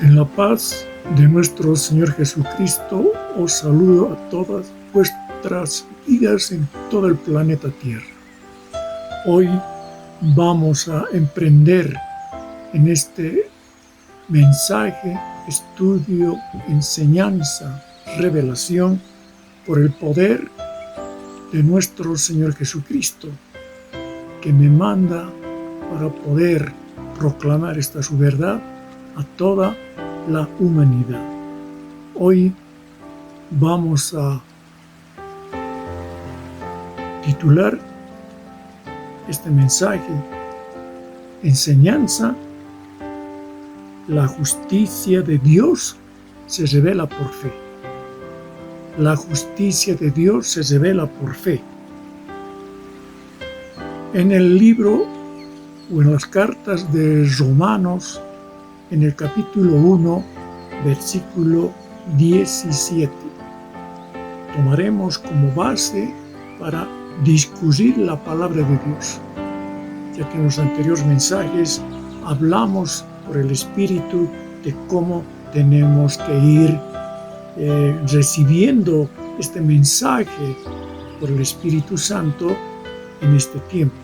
En la paz de nuestro Señor Jesucristo, os saludo a todas vuestras vidas en todo el planeta Tierra. Hoy vamos a emprender en este mensaje, estudio, enseñanza, revelación por el poder de nuestro Señor Jesucristo, que me manda para poder proclamar esta su verdad a toda la humanidad. Hoy vamos a titular este mensaje Enseñanza: la justicia de Dios se revela por fe. La justicia de Dios se revela por fe. En el libro o en las cartas de Romanos, en el capítulo 1, versículo 17, tomaremos como base para discutir la palabra de Dios, ya que en los anteriores mensajes hablamos por el Espíritu de cómo tenemos que ir recibiendo este mensaje por el Espíritu Santo en este tiempo.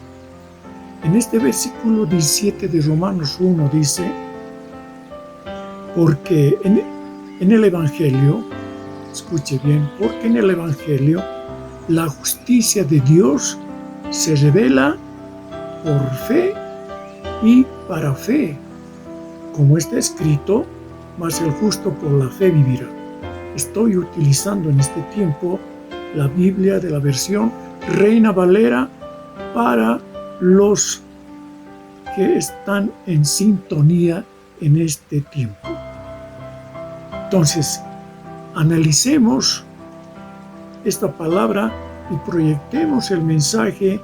En este versículo 17 de Romanos 1 dice: porque en el Evangelio, escuche bien, porque en el Evangelio la justicia de Dios se revela por fe y para fe, como está escrito, mas el justo por la fe vivirá. Estoy utilizando en este tiempo la Biblia de la versión Reina Valera para los que están en sintonía en este tiempo. Entonces, analicemos esta palabra y proyectemos el mensaje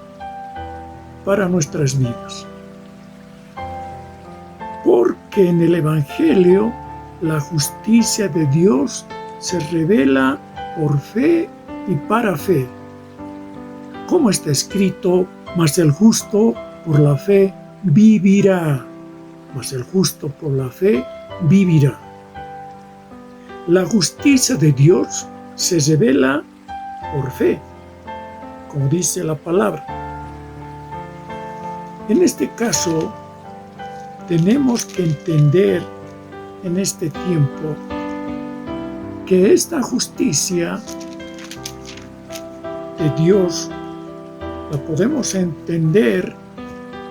para nuestras vidas. Porque en el Evangelio la justicia de Dios se revela por fe y para fe. Como está escrito, mas el justo por la fe vivirá. Mas el justo por la fe vivirá. La justicia de Dios se revela por fe, como dice la palabra. En este caso, tenemos que entender en este tiempo que esta justicia de Dios la podemos entender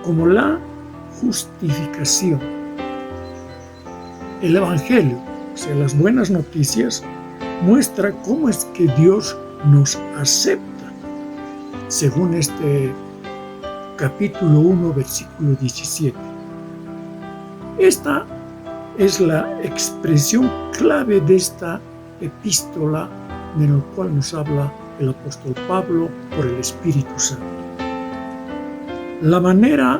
como la justificación. El Evangelio, o sea, las buenas noticias, muestra cómo es que Dios nos acepta, según este capítulo 1, versículo 17. Esta es la expresión clave de esta epístola de la cual nos habla el apóstol Pablo por el Espíritu Santo. La manera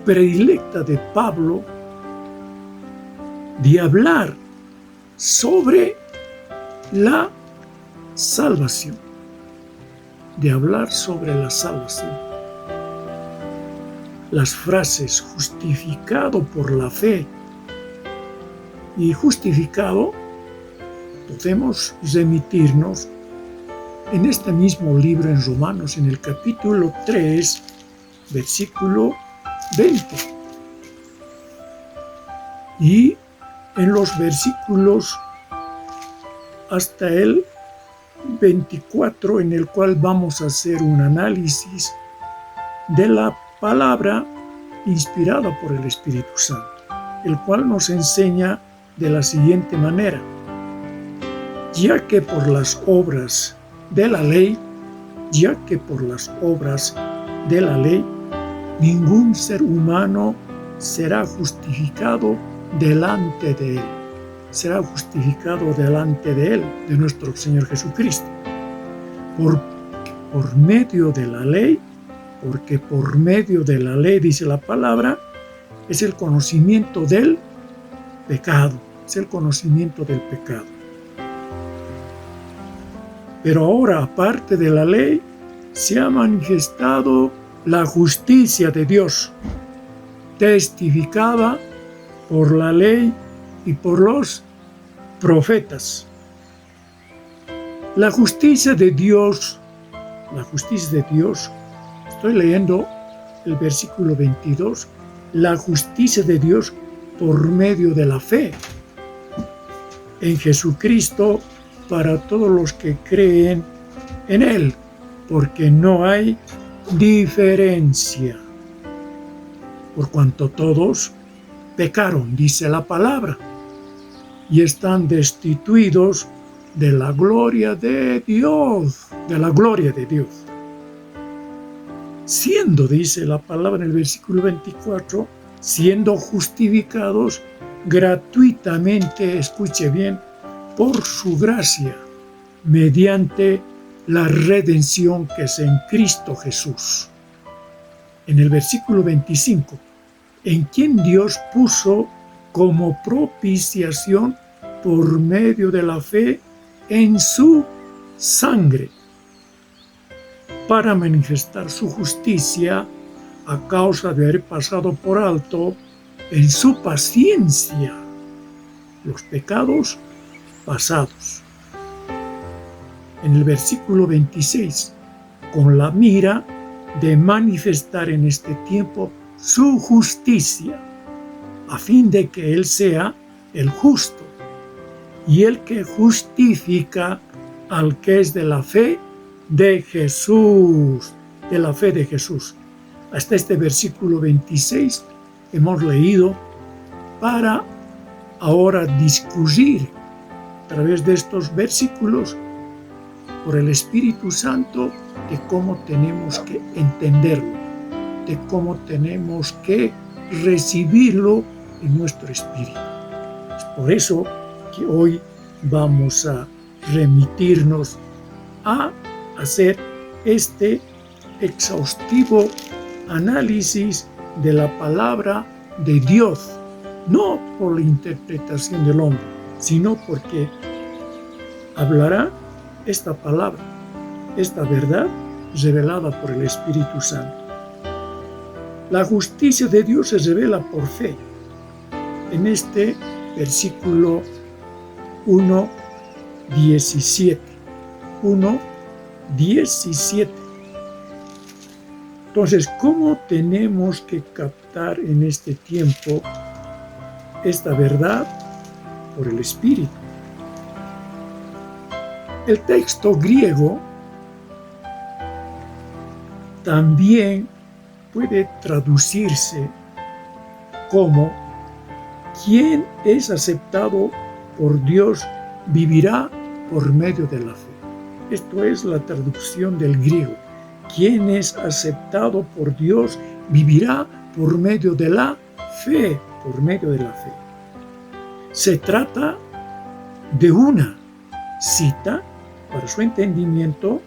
predilecta de Pablo de hablar sobre la salvación, Las frases justificado por la fe y justificado podemos remitirnos en este mismo libro en Romanos, en el capítulo 3, versículo 20. Y en los versículos hasta el 24, en el cual vamos a hacer un análisis de la palabra inspirada por el Espíritu Santo, el cual nos enseña de la siguiente manera: ya que por las obras de la ley, ningún ser humano será justificado delante de él. Será justificado delante de él, de nuestro Señor Jesucristo. Por medio de la ley, porque por medio de la ley, dice la palabra, es el conocimiento del pecado. Pero ahora, aparte de la ley, se ha manifestado la justicia de Dios, testificada por la ley y por los profetas. La justicia de Dios, estoy leyendo el versículo 22, la justicia de Dios por medio de la fe en Jesucristo para todos los que creen en Él, porque no hay diferencia, por cuanto todos pecaron, dice la palabra, y están destituidos de la gloria de Dios, Siendo, dice la palabra en el versículo 24, siendo justificados gratuitamente, escuche bien, por su gracia, mediante la redención que es en Cristo Jesús. En el versículo 25, en quien Dios puso como propiciación por medio de la fe en su sangre, para manifestar su justicia a causa de haber pasado por alto en su paciencia los pecados pasados. En el versículo 26, con la mira de manifestar en este tiempo su justicia, a fin de que Él sea el justo y el que justifica al que es de la fe de Jesús, Hasta este versículo 26 hemos leído para ahora discutir a través de estos versículos por el Espíritu Santo de cómo tenemos que entenderlo, de cómo tenemos que recibirlo en nuestro espíritu. Es por eso que hoy vamos a remitirnos a hacer este exhaustivo análisis de la palabra de Dios, no por la interpretación del hombre, sino porque hablará esta palabra, esta verdad revelada por el Espíritu Santo. La justicia de Dios se revela por fe. En este versículo 1:17. Entonces, ¿cómo tenemos que captar en este tiempo esta verdad? Por el Espíritu. El texto griego también puede traducirse como quien es aceptado por Dios vivirá por medio de la fe. Esto es la traducción del griego. Quien es aceptado por Dios vivirá por medio de la fe, Se trata de una cita, para su entendimiento,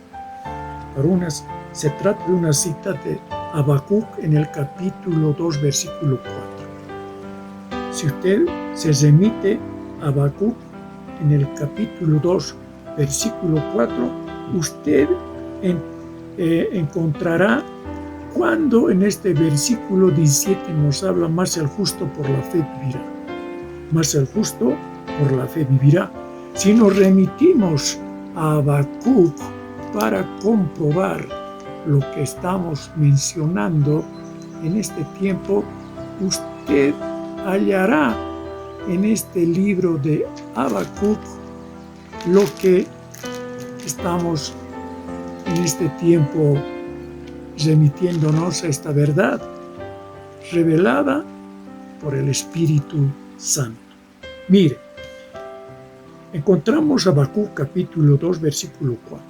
se trata de una cita de Habacuc en el capítulo 2, versículo 4. Si usted se remite a Habacuc en el capítulo 2, versículo 4, usted encontrará cuando en este versículo 17 nos habla más el justo por la fe vivirá. Más el justo por la fe vivirá. Si nos remitimos a Habacuc para comprobar lo que estamos mencionando en este tiempo, usted hallará en este libro de Habacuc lo que estamos en este tiempo remitiéndonos a esta verdad revelada por el Espíritu Santo. Mire, encontramos Habacuc capítulo 2, versículo 4.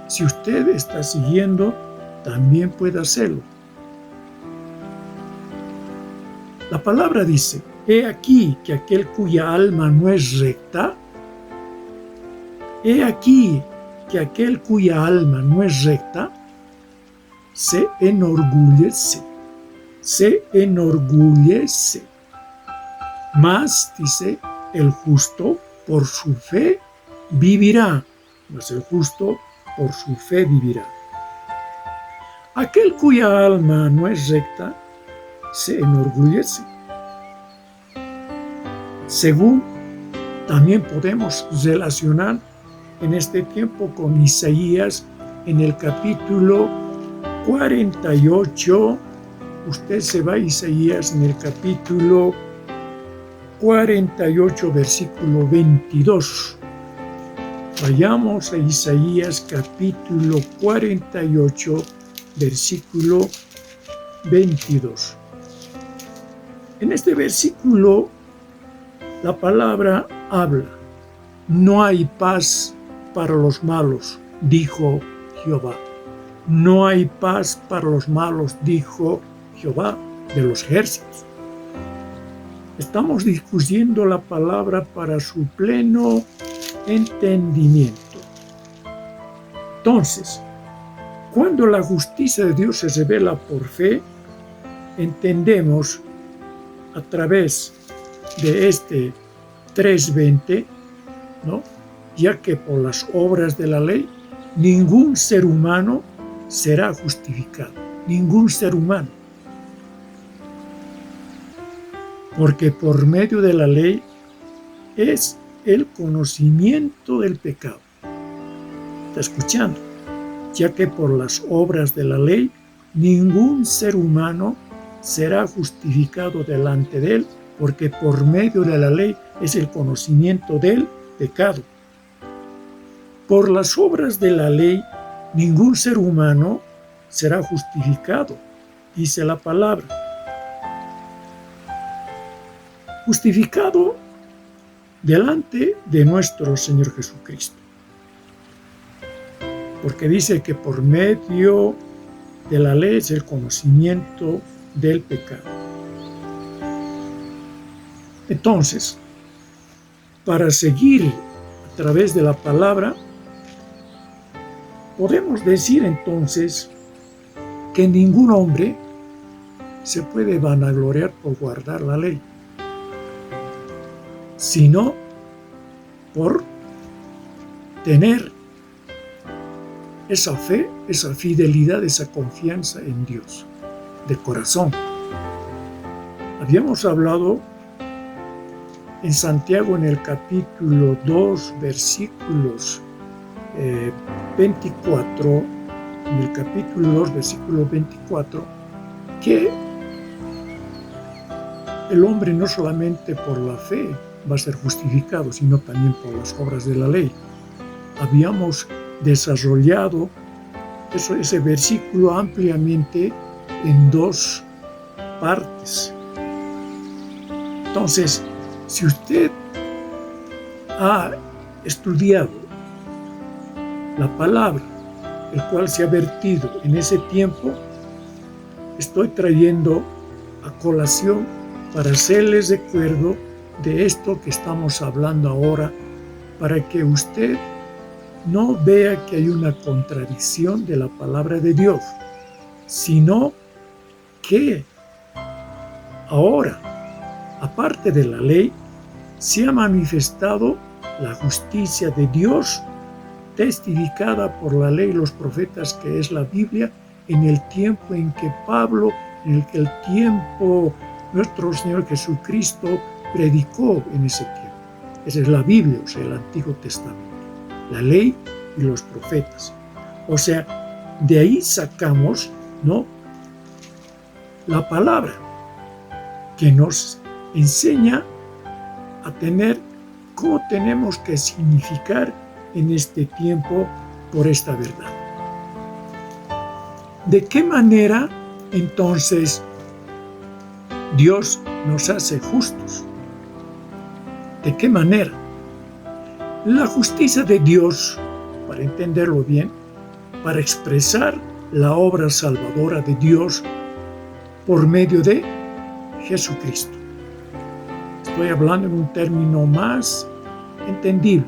Si usted está siguiendo, también puede hacerlo. La palabra dice: he aquí que aquel cuya alma no es recta, se enorgullece. Mas, dice, el justo por su fe vivirá. Aquel cuya alma no es recta se enorgullece. según también podemos relacionar en este tiempo con Isaías en el capítulo 48. Usted se va a Isaías en el capítulo 48, versículo 22. Vayamos a Isaías capítulo 48, versículo 22. En este versículo la palabra habla: no hay paz para los malos, dijo Jehová. No hay paz para los malos, dijo Jehová de los ejércitos. Estamos discutiendo la palabra para su pleno entendimiento. Entonces, cuando la justicia de Dios se revela por fe, entendemos a través de este 3:20, ¿no? Ya que por las obras de la ley ningún ser humano será justificado, ningún ser humano, porque por medio de la ley es el conocimiento del pecado. ¿Está escuchando? Ya que por las obras de la ley ningún ser humano será justificado delante de él, porque por medio de la ley es el conocimiento del pecado. Por las obras de la ley ningún ser humano será justificado, dice la palabra. Justificado delante de nuestro Señor Jesucristo. Porque dice que por medio de la ley es el conocimiento del pecado. Entonces, para seguir a través de la palabra, podemos decir entonces que ningún hombre se puede vanagloriar por guardar la ley, sino por tener esa fe, esa fidelidad, esa confianza en Dios, de corazón. Habíamos hablado en Santiago en el capítulo 2, versículos 24, en el capítulo 2, versículo 24, que el hombre no solamente por la fe va a ser justificado, sino también por las obras de la ley. Habíamos desarrollado ese versículo ampliamente en dos partes. Entonces, si usted ha estudiado la palabra, el cual se ha vertido en ese tiempo, estoy trayendo a colación para hacerles recuerdo de esto que estamos hablando ahora, para que usted no vea que hay una contradicción de la palabra de Dios, sino que ahora, aparte de la ley, se ha manifestado la justicia de Dios, testificada por la ley y los profetas, que es la Biblia, en el tiempo en que Pablo, en el tiempo nuestro Señor Jesucristo predicó en ese tiempo. Esa es la Biblia, o sea, el Antiguo Testamento, la ley y los profetas. O sea, de ahí sacamos, ¿no?, la palabra que nos enseña a tener cómo tenemos que significar en este tiempo por esta verdad. ¿De qué manera entonces Dios nos hace justos? ¿De qué manera? La justicia de Dios, para entenderlo bien, para expresar la obra salvadora de Dios por medio de Jesucristo. Estoy hablando en un término más entendible.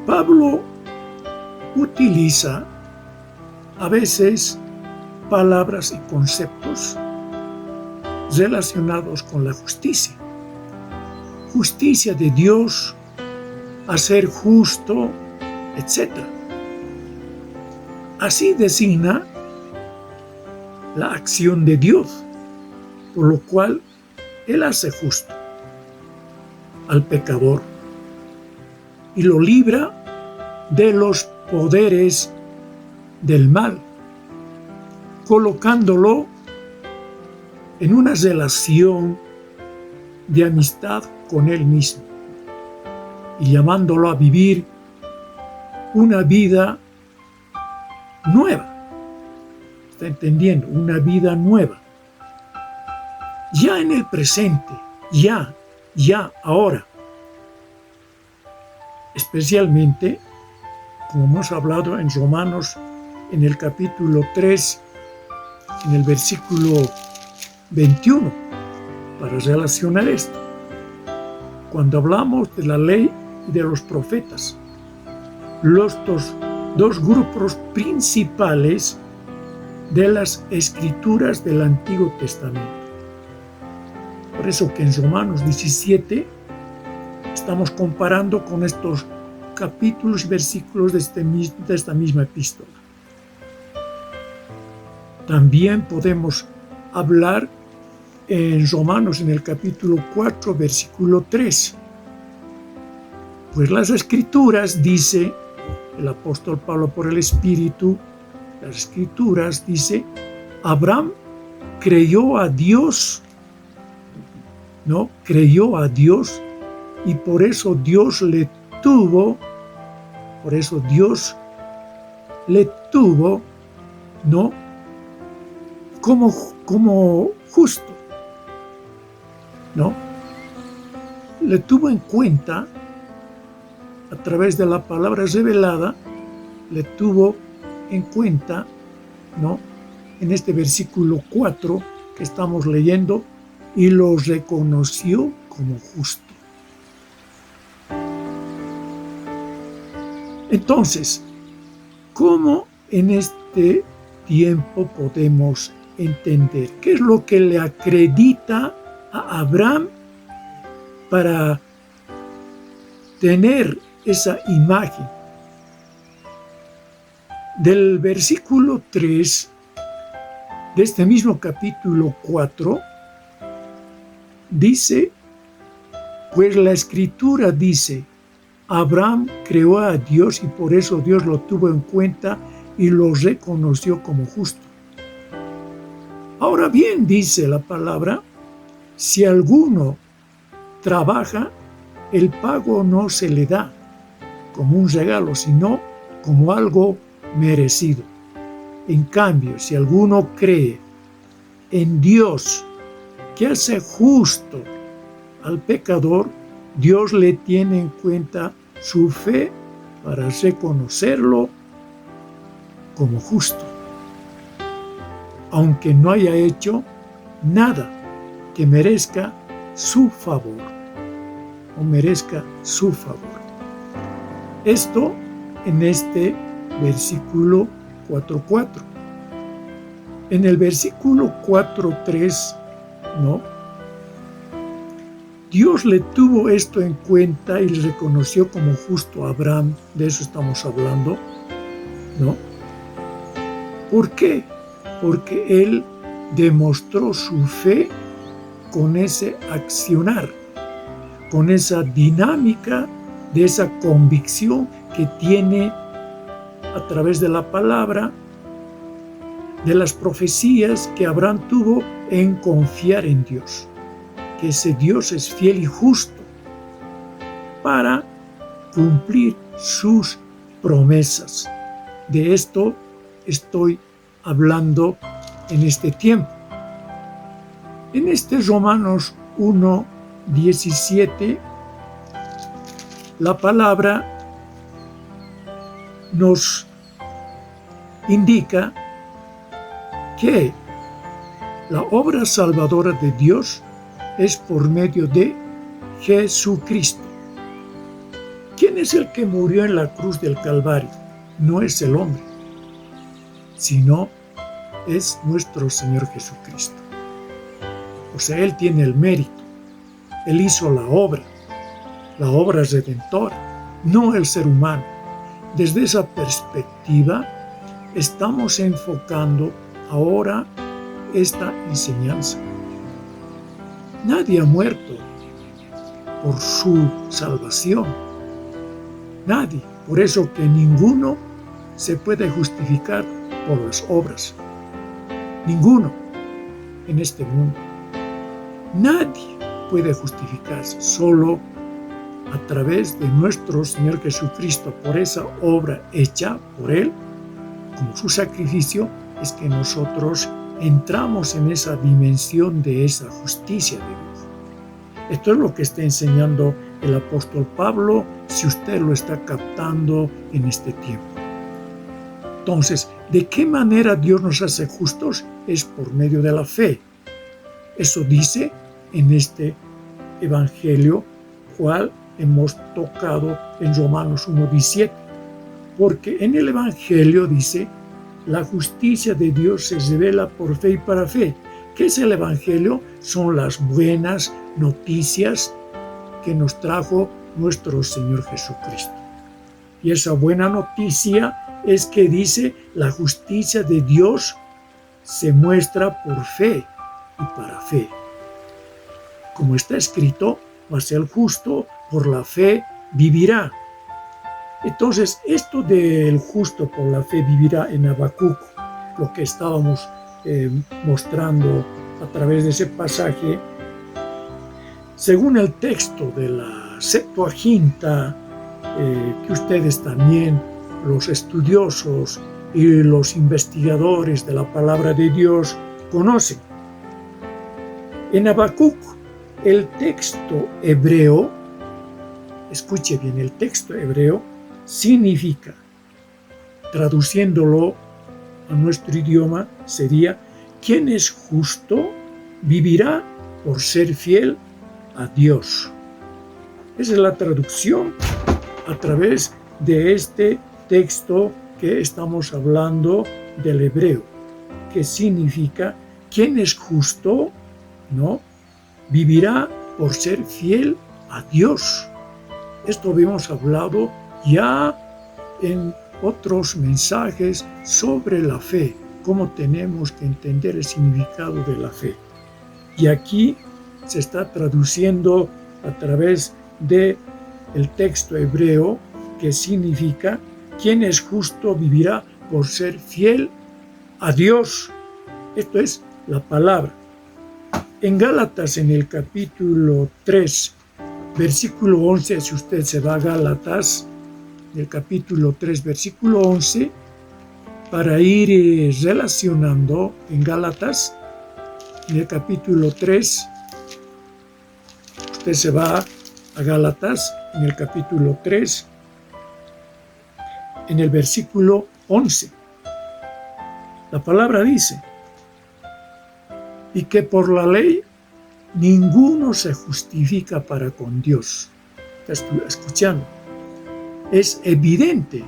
Pablo utiliza a veces palabras y conceptos relacionados con la justicia. Justicia de Dios, hacer justo, etc. Así designa la acción de Dios, por lo cual Él hace justo. al pecador y lo libra de los poderes del mal, colocándolo en una relación de amistad con él mismo y llamándolo a vivir una vida nueva. ¿Está entendiendo? Una vida nueva. Ya en el presente, ya, ahora. Especialmente, como hemos hablado en Romanos, en el capítulo 3, en el versículo 21, para relacionar esto. Cuando hablamos de la ley y de los profetas, los dos grupos principales de las escrituras del Antiguo Testamento. Por eso que en Romanos 17 estamos comparando con estos capítulos y versículos de esta misma epístola. También podemos hablar en Romanos en el capítulo 4, versículo 3. Pues las escrituras, dice el apóstol Pablo por el Espíritu, las escrituras dice, Abraham creyó a Dios, ¿no? Creyó a Dios y por eso Dios le tuvo, ¿no? Como justo, ¿no? Le tuvo en cuenta a través de la palabra revelada, le tuvo en cuenta, ¿no? En este versículo 4 que estamos leyendo, y lo reconoció como justo. Entonces, ¿cómo en este tiempo podemos entender qué es lo que le acredita a Abraham para tener esa imagen? Del versículo 3 de este mismo capítulo 4 dice, pues la escritura dice, Abraham creó a Dios y por eso Dios lo tuvo en cuenta y lo reconoció como justo. Ahora bien, dice la palabra, si alguno trabaja, el pago no se le da como un regalo, sino como algo merecido. En cambio, si alguno cree en Dios, que hace justo al pecador, Dios le tiene en cuenta su fe para reconocerlo como justo, aunque no haya hecho nada que merezca su favor o merezca su favor. Esto en este versículo 4.4. En el versículo 4.3, ¿no? Dios le tuvo esto en cuenta y le reconoció como justo a Abraham, de eso estamos hablando, ¿no? ¿Por qué? Porque él demostró su fe con ese accionar, con esa dinámica de esa convicción que tiene a través de la palabra, de las profecías que Abraham tuvo en confiar en Dios, que ese Dios es fiel y justo para cumplir sus promesas. De esto estoy hablando en este tiempo. En este Romanos 1:17, la palabra nos indica que la obra salvadora de Dios es por medio de Jesucristo. ¿Quién es el que murió en la cruz del Calvario? No es el hombre, sino es nuestro Señor Jesucristo. O sea, Él tiene el mérito. Él hizo la obra redentora, no el ser humano. Desde esa perspectiva, estamos enfocando ahora esta enseñanza. Nadie ha muerto. por su salvación. Nadie. Por eso que ninguno se puede justificar por las obras. Ninguno en este mundo. Nadie puede justificarse, solo a través de nuestro Señor Jesucristo, por esa obra hecha por Él, como su sacrificio, es que nosotros entramos en esa dimensión de esa justicia de Dios. Esto es lo que está enseñando el apóstol Pablo, si usted lo está captando en este tiempo. Entonces, ¿de qué manera Dios nos hace justos? Es por medio de la fe. Eso dice en este evangelio, cual hemos tocado en Romanos 1:17. Porque en el evangelio dice, la justicia de Dios se revela por fe y para fe. ¿Qué es el evangelio? Son las buenas noticias que nos trajo nuestro Señor Jesucristo. Y esa buena noticia es que dice, la justicia de Dios se muestra por fe y para fe. Como está escrito, mas el justo por la fe vivirá. Entonces, esto del justo por la fe vivirá en Habacuc, lo que estábamos mostrando a través de ese pasaje, según el texto de la Septuaginta, que ustedes también, los estudiosos y los investigadores de la palabra de Dios, conocen. En Habacuc, el texto hebreo, escuche bien, el texto hebreo significa, traduciéndolo a nuestro idioma, sería, quien es justo vivirá por ser fiel a Dios. Esa es la traducción a través de este texto que estamos hablando del hebreo, que significa, quien es justo, ¿no?, vivirá por ser fiel a Dios. Esto habíamos hablado ya en otros mensajes sobre la fe, cómo tenemos que entender el significado de la fe. Y aquí se está traduciendo a través del texto hebreo, que significa, quien es justo vivirá por ser fiel a Dios. Esto es la palabra. En Gálatas, en el capítulo 3, versículo 11, si usted se va a Gálatas, el capítulo 3, versículo 11, para ir relacionando en Gálatas, en el capítulo 3, usted se va a Gálatas, en el capítulo 3, en el versículo 11. La palabra dice, y que por la ley ninguno se justifica para con Dios. ¿Está escuchando? Es evidente,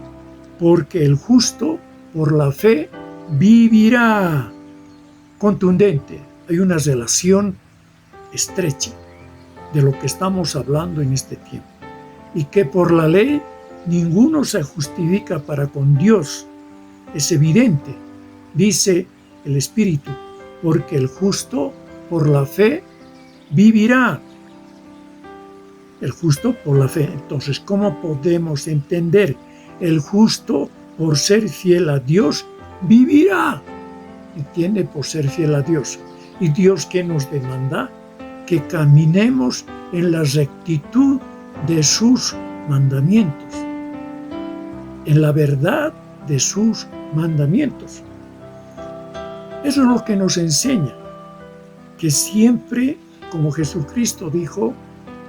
porque el justo por la fe vivirá. Contundente. Hay una relación estrecha de lo que estamos hablando en este tiempo. Y que por la ley ninguno se justifica para con Dios. Es evidente, dice el Espíritu, porque el justo por la fe vivirá. El justo por la fe. Entonces, ¿cómo podemos entender? El justo por ser fiel a Dios vivirá. ¿Entiende? Por ser fiel a Dios. ¿Y Dios qué nos demanda? Que caminemos en la rectitud de sus mandamientos, en la verdad de sus mandamientos. Eso es lo que nos enseña, que siempre, como Jesucristo dijo,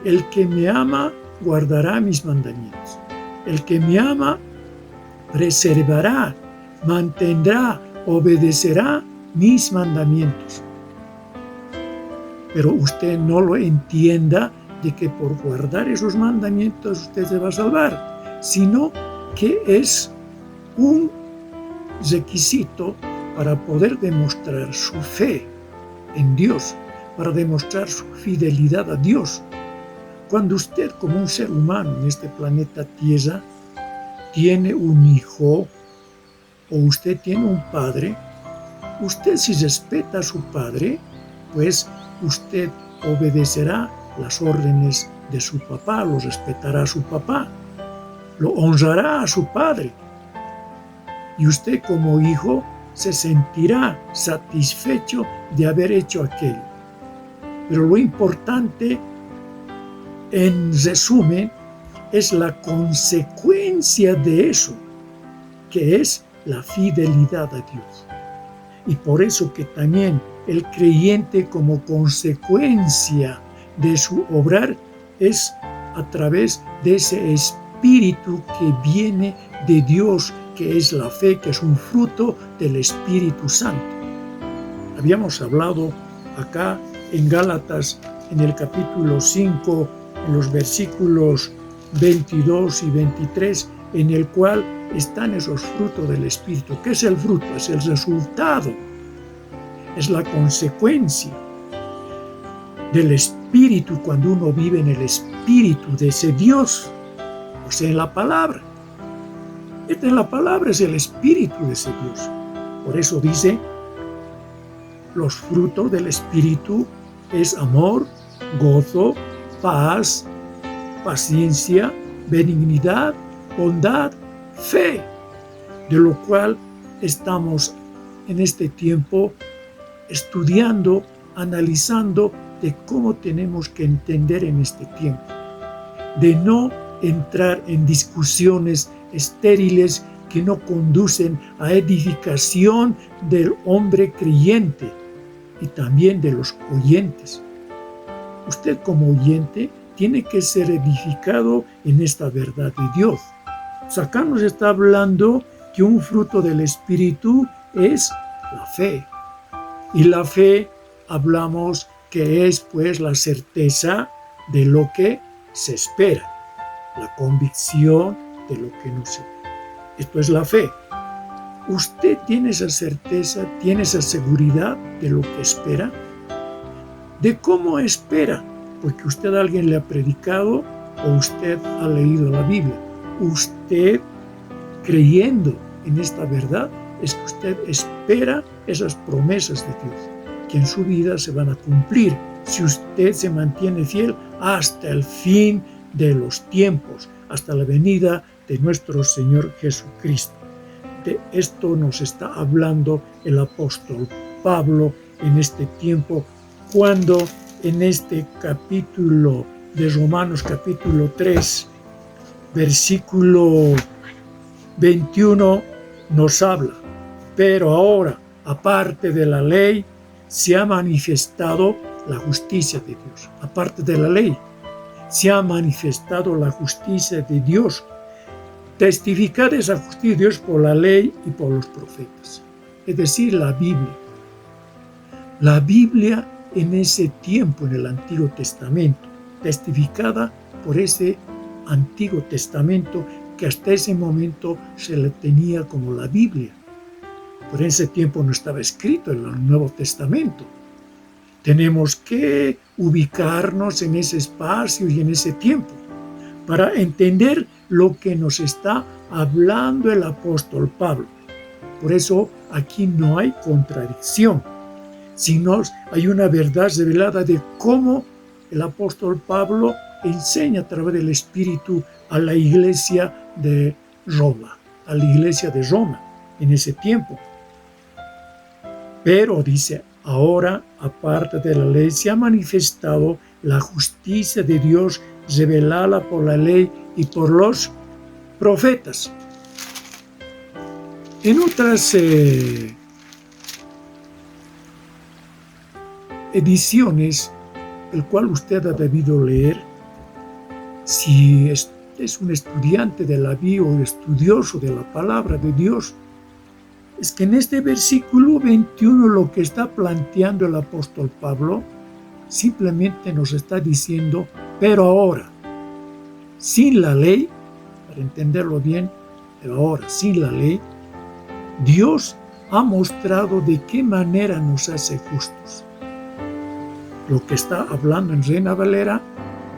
el que me ama guardará mis mandamientos. El que me ama preservará, mantendrá, obedecerá mis mandamientos. Pero usted no lo entienda de que por guardar esos mandamientos usted se va a salvar, sino que es un requisito para poder demostrar su fe en Dios, para demostrar su fidelidad a Dios. Cuando usted, como un ser humano en este planeta Tierra, tiene un hijo o usted tiene un padre, usted, si respeta a su padre, pues usted obedecerá las órdenes de su papá, lo respetará a su papá, lo honrará a su padre. Y usted como hijo se sentirá satisfecho de haber hecho aquello. Pero lo importante, en resumen, es la consecuencia de eso, que es la fidelidad a Dios. Y por eso que también el creyente, como consecuencia de su obrar, es a través de ese espíritu que viene de Dios, que es la fe, que es un fruto del Espíritu Santo. Habíamos hablado acá en Gálatas, en el capítulo 5, en los versículos 22 y 23, en el cual están esos frutos del Espíritu. ¿Qué es el fruto? Es el resultado, es la consecuencia del Espíritu cuando uno vive en el Espíritu de ese Dios, o sea, en la palabra. En la palabra es el Espíritu de ese Dios. Por eso dice, los frutos del Espíritu es amor, gozo, paz, paciencia, benignidad, bondad, fe, de lo cual estamos en este tiempo estudiando, analizando de cómo tenemos que entender en este tiempo, de no entrar en discusiones estériles que no conducen a edificación del hombre creyente y también de los oyentes. Usted como oyente tiene que ser edificado en esta verdad de Dios. Acá nos está hablando que un fruto del Espíritu es la fe. Y la fe hablamos que es pues la certeza de lo que se espera, la convicción de lo que no se ve. Esto es la fe. ¿Usted tiene esa certeza, tiene esa seguridad de lo que espera? ¿De cómo espera? Porque usted a alguien le ha predicado o usted ha leído la Biblia. Usted, creyendo en esta verdad, es que usted espera esas promesas de Dios, que en su vida se van a cumplir si usted se mantiene fiel hasta el fin de los tiempos, hasta la venida de nuestro Señor Jesucristo. De esto nos está hablando el apóstol Pablo en este tiempo, cuando en este capítulo de Romanos, capítulo 3, versículo 21, nos habla. Pero ahora, aparte de la ley, se ha manifestado la justicia de Dios. Aparte de la ley, se ha manifestado la justicia de Dios. Testificad esa justicia de Dios por la ley y por los profetas. Es decir, la Biblia. La Biblia en ese tiempo, en el Antiguo Testamento, testificada por ese Antiguo Testamento que hasta ese momento se le tenía como la Biblia. Por ese tiempo no estaba escrito en el Nuevo Testamento. Tenemos que ubicarnos en ese espacio y en ese tiempo para entender lo que nos está hablando el apóstol Pablo. Por eso aquí no hay contradicción, sino hay una verdad revelada de cómo el apóstol Pablo enseña a través del Espíritu a la iglesia de Roma, a la iglesia de Roma en ese tiempo. Pero dice, ahora, aparte de la ley, se ha manifestado la justicia de Dios revelada por la ley y por los profetas. En otras ediciones, el cual usted ha debido leer, si es un estudiante de la Biblia o estudioso de la palabra de Dios, es que en este versículo 21 lo que está planteando el apóstol Pablo simplemente nos está diciendo, pero ahora, sin la ley, para entenderlo bien, pero ahora, sin la ley, Dios ha mostrado de qué manera nos hace justos. Lo que está hablando en Reina Valera,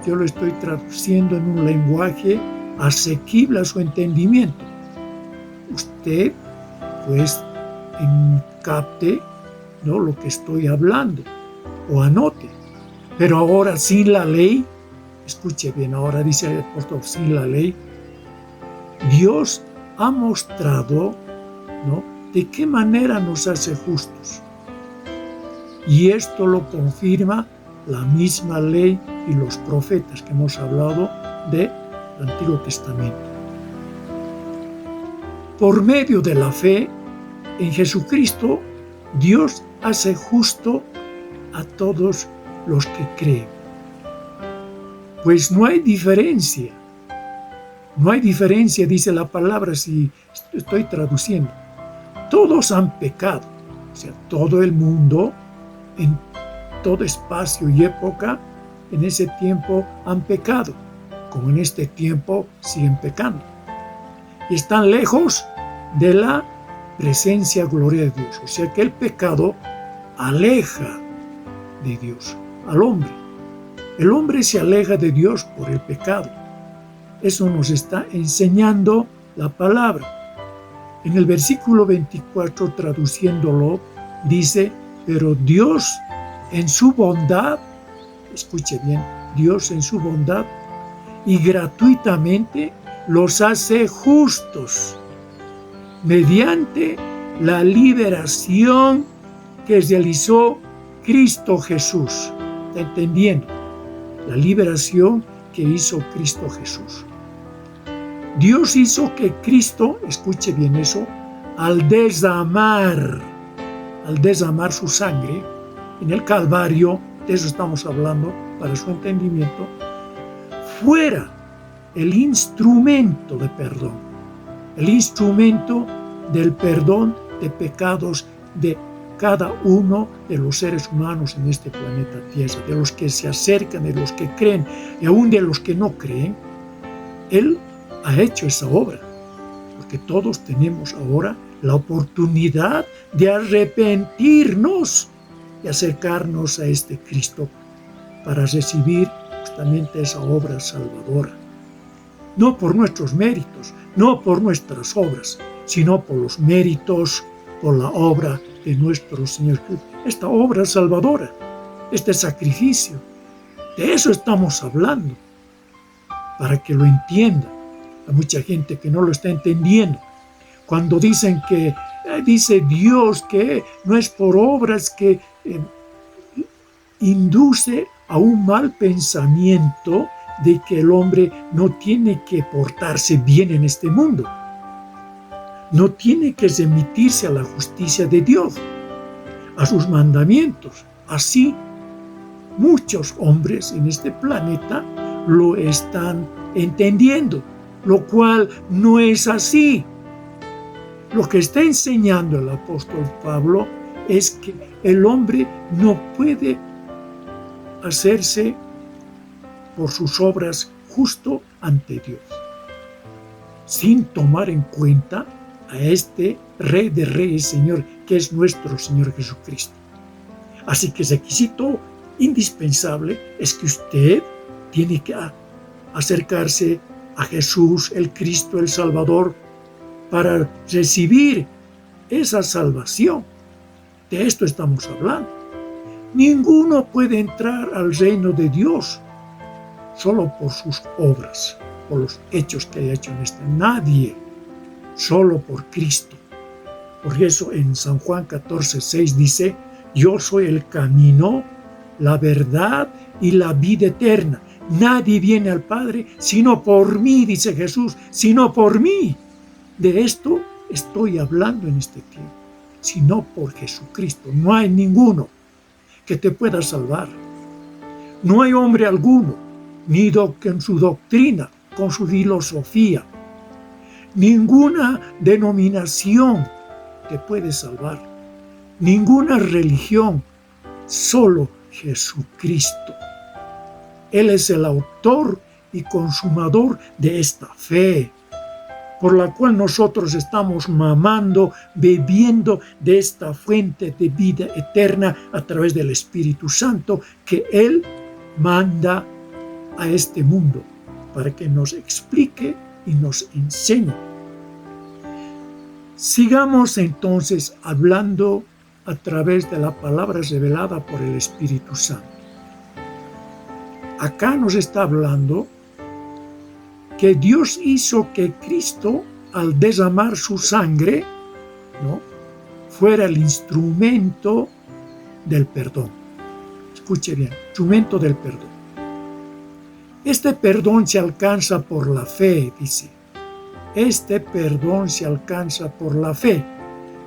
yo lo estoy traduciendo en un lenguaje asequible a su entendimiento. Usted pues capte, ¿no?, lo que estoy hablando o anote. Pero ahora sin la ley, escuche bien, ahora dice el apóstol, sin la ley, Dios ha mostrado, ¿no?, de qué manera nos hace justos. Y esto lo confirma la misma ley y los profetas que hemos hablado del Antiguo Testamento. Por medio de la fe en Jesucristo, Dios hace justo a todos los que creen. Pues no hay diferencia. No hay diferencia, dice la palabra, si estoy traduciendo. Todos han pecado. O sea, todo el mundo, en todo espacio y época, en ese tiempo han pecado, como en este tiempo siguen pecando. Y están lejos de la presencia, gloria de Dios. O sea que el pecado aleja de Dios al hombre. El hombre se aleja de Dios por el pecado. Eso nos está enseñando la palabra. En el versículo 24, traduciéndolo, dice, pero Dios en su bondad, escuche bien, Dios en su bondad y gratuitamente los hace justos mediante la liberación que realizó Cristo Jesús. ¿Está entendiendo? La liberación que hizo Cristo Jesús. Dios hizo que Cristo, escuche bien eso, al derramar su sangre en el Calvario, de eso estamos hablando para su entendimiento, fuera el instrumento de perdón, el instrumento del perdón de pecados de cada uno de los seres humanos en este planeta Tierra, de los que se acercan, de los que creen y aún de los que no creen. Él ha hecho esa obra, porque todos tenemos ahora la oportunidad de arrepentirnos y acercarnos a este Cristo para recibir justamente esa obra salvadora. No por nuestros méritos, no por nuestras obras, sino por los méritos, por la obra de nuestro Señor Jesús. Esta obra salvadora, este sacrificio, de eso estamos hablando, para que lo entienda. Hay mucha gente que no lo está entendiendo. Cuando dicen que dice Dios que no es por obras, que induce a un mal pensamiento de que el hombre no tiene que portarse bien en este mundo. No tiene que remitirse a la justicia de Dios, a sus mandamientos. Así, muchos hombres en este planeta lo están entendiendo, lo cual no es así. Lo que está enseñando el apóstol Pablo es que el hombre no puede hacerse por sus obras justo ante Dios, sin tomar en cuenta a este Rey de Reyes, Señor, que es nuestro Señor Jesucristo. Así que el requisito indispensable es que usted tiene que acercarse a Jesús, el Cristo, el Salvador, para recibir esa salvación. De esto estamos hablando. Ninguno puede entrar al reino de Dios solo por sus obras, por los hechos que haya hecho en este. Nadie, solo por Cristo. Por eso en San Juan 14:6 dice, yo soy el camino, la verdad y la vida eterna. Nadie viene al Padre sino por mí, dice Jesús, sino por mí. De esto estoy hablando en este tiempo, sino por Jesucristo. No hay ninguno que te pueda salvar. No hay hombre alguno, ni con su doctrina, con su filosofía, ninguna denominación te puede salvar, ninguna religión, solo Jesucristo. Él es el autor y consumador de esta fe, por la cual nosotros estamos mamando, bebiendo de esta fuente de vida eterna a través del Espíritu Santo que Él manda a este mundo para que nos explique y nos enseñe. Sigamos entonces hablando a través de la palabra revelada por el Espíritu Santo. acá nos está hablando que Dios hizo que Cristo, al derramar su sangre, ¿no?, fuera el instrumento del perdón. Escuche bien, instrumento del perdón. Este perdón se alcanza por la fe, dice. Este perdón se alcanza por la fe.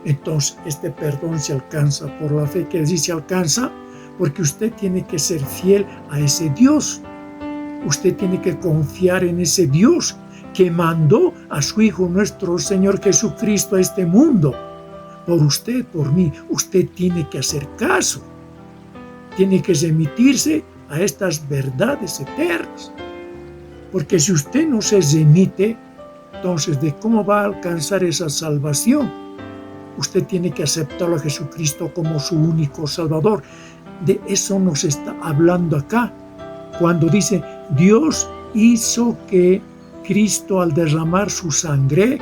Entonces, este perdón se alcanza por la fe. ¿Qué decir se alcanza? Porque usted tiene que ser fiel a ese Dios. Usted tiene que confiar en ese Dios que mandó a su Hijo nuestro Señor Jesucristo a este mundo. Por usted, por mí. Usted tiene que hacer caso. Tiene que remitirse a estas verdades eternas. Porque si usted no se remite, entonces, ¿de cómo va a alcanzar esa salvación? Usted tiene que aceptarlo a Jesucristo como su único Salvador. De eso nos está hablando acá, cuando dice, Dios hizo que Cristo, al derramar su sangre,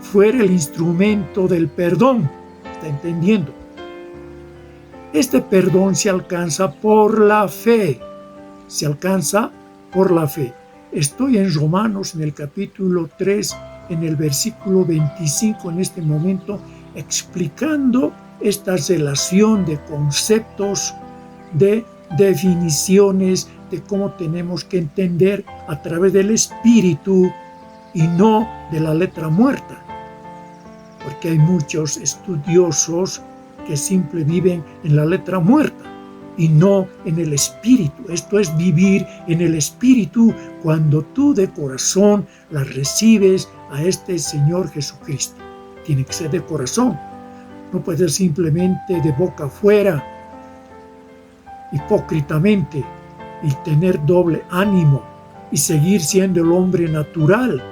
fuera el instrumento del perdón. ¿Está entendiendo? Este perdón se alcanza por la fe. Se alcanza por la fe. Estoy en Romanos, en el capítulo 3, en el versículo 25, en este momento, explicando esta relación de conceptos, de definiciones, de cómo tenemos que entender a través del Espíritu y no de la letra muerta. Porque hay muchos estudiosos que simplemente viven en la letra muerta y no en el Espíritu. Esto es vivir en el Espíritu cuando tú de corazón la recibes a este Señor Jesucristo. Tiene que ser de corazón. No puede ser simplemente de boca afuera, hipócritamente, y tener doble ánimo y seguir siendo el hombre natural,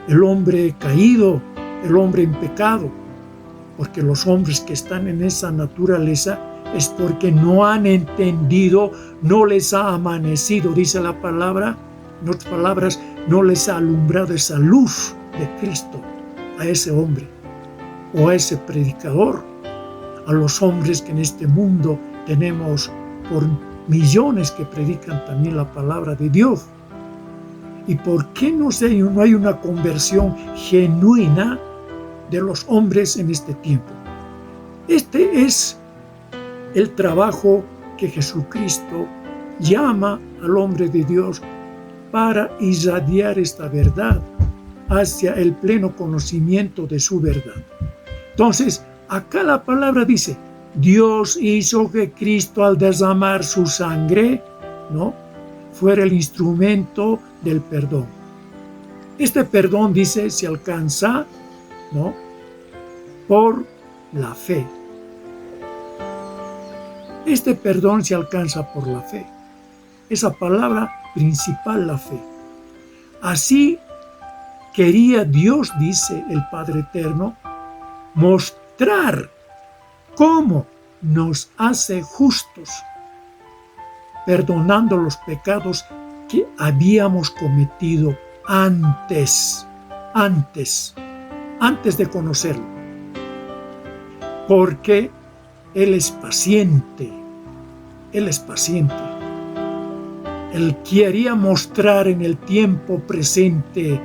el hombre caído, el hombre en pecado. Porque los hombres que están en esa naturaleza es porque no han entendido, no les ha amanecido, dice la palabra, en otras palabras, no les ha alumbrado esa luz de Cristo a ese hombre o a ese predicador, a los hombres que en este mundo tenemos por millones que predican también la palabra de Dios. ¿Y por qué no hay una conversión genuina de los hombres en este tiempo? Este es el trabajo que Jesucristo llama al hombre de Dios para irradiar esta verdad hacia el pleno conocimiento de su verdad. Entonces, acá la palabra dice, Dios hizo que Cristo, al derramar su sangre, ¿no?, fuera el instrumento del perdón. Este perdón, dice, se alcanza, ¿no?, por la fe. Este perdón se alcanza por la fe. Esa palabra principal, la fe. Así quería Dios, dice el Padre Eterno, mostrar cómo nos hace justos, perdonando los pecados que habíamos cometido antes de conocerlo. Porque Él es paciente. Él quería mostrar en el tiempo presente,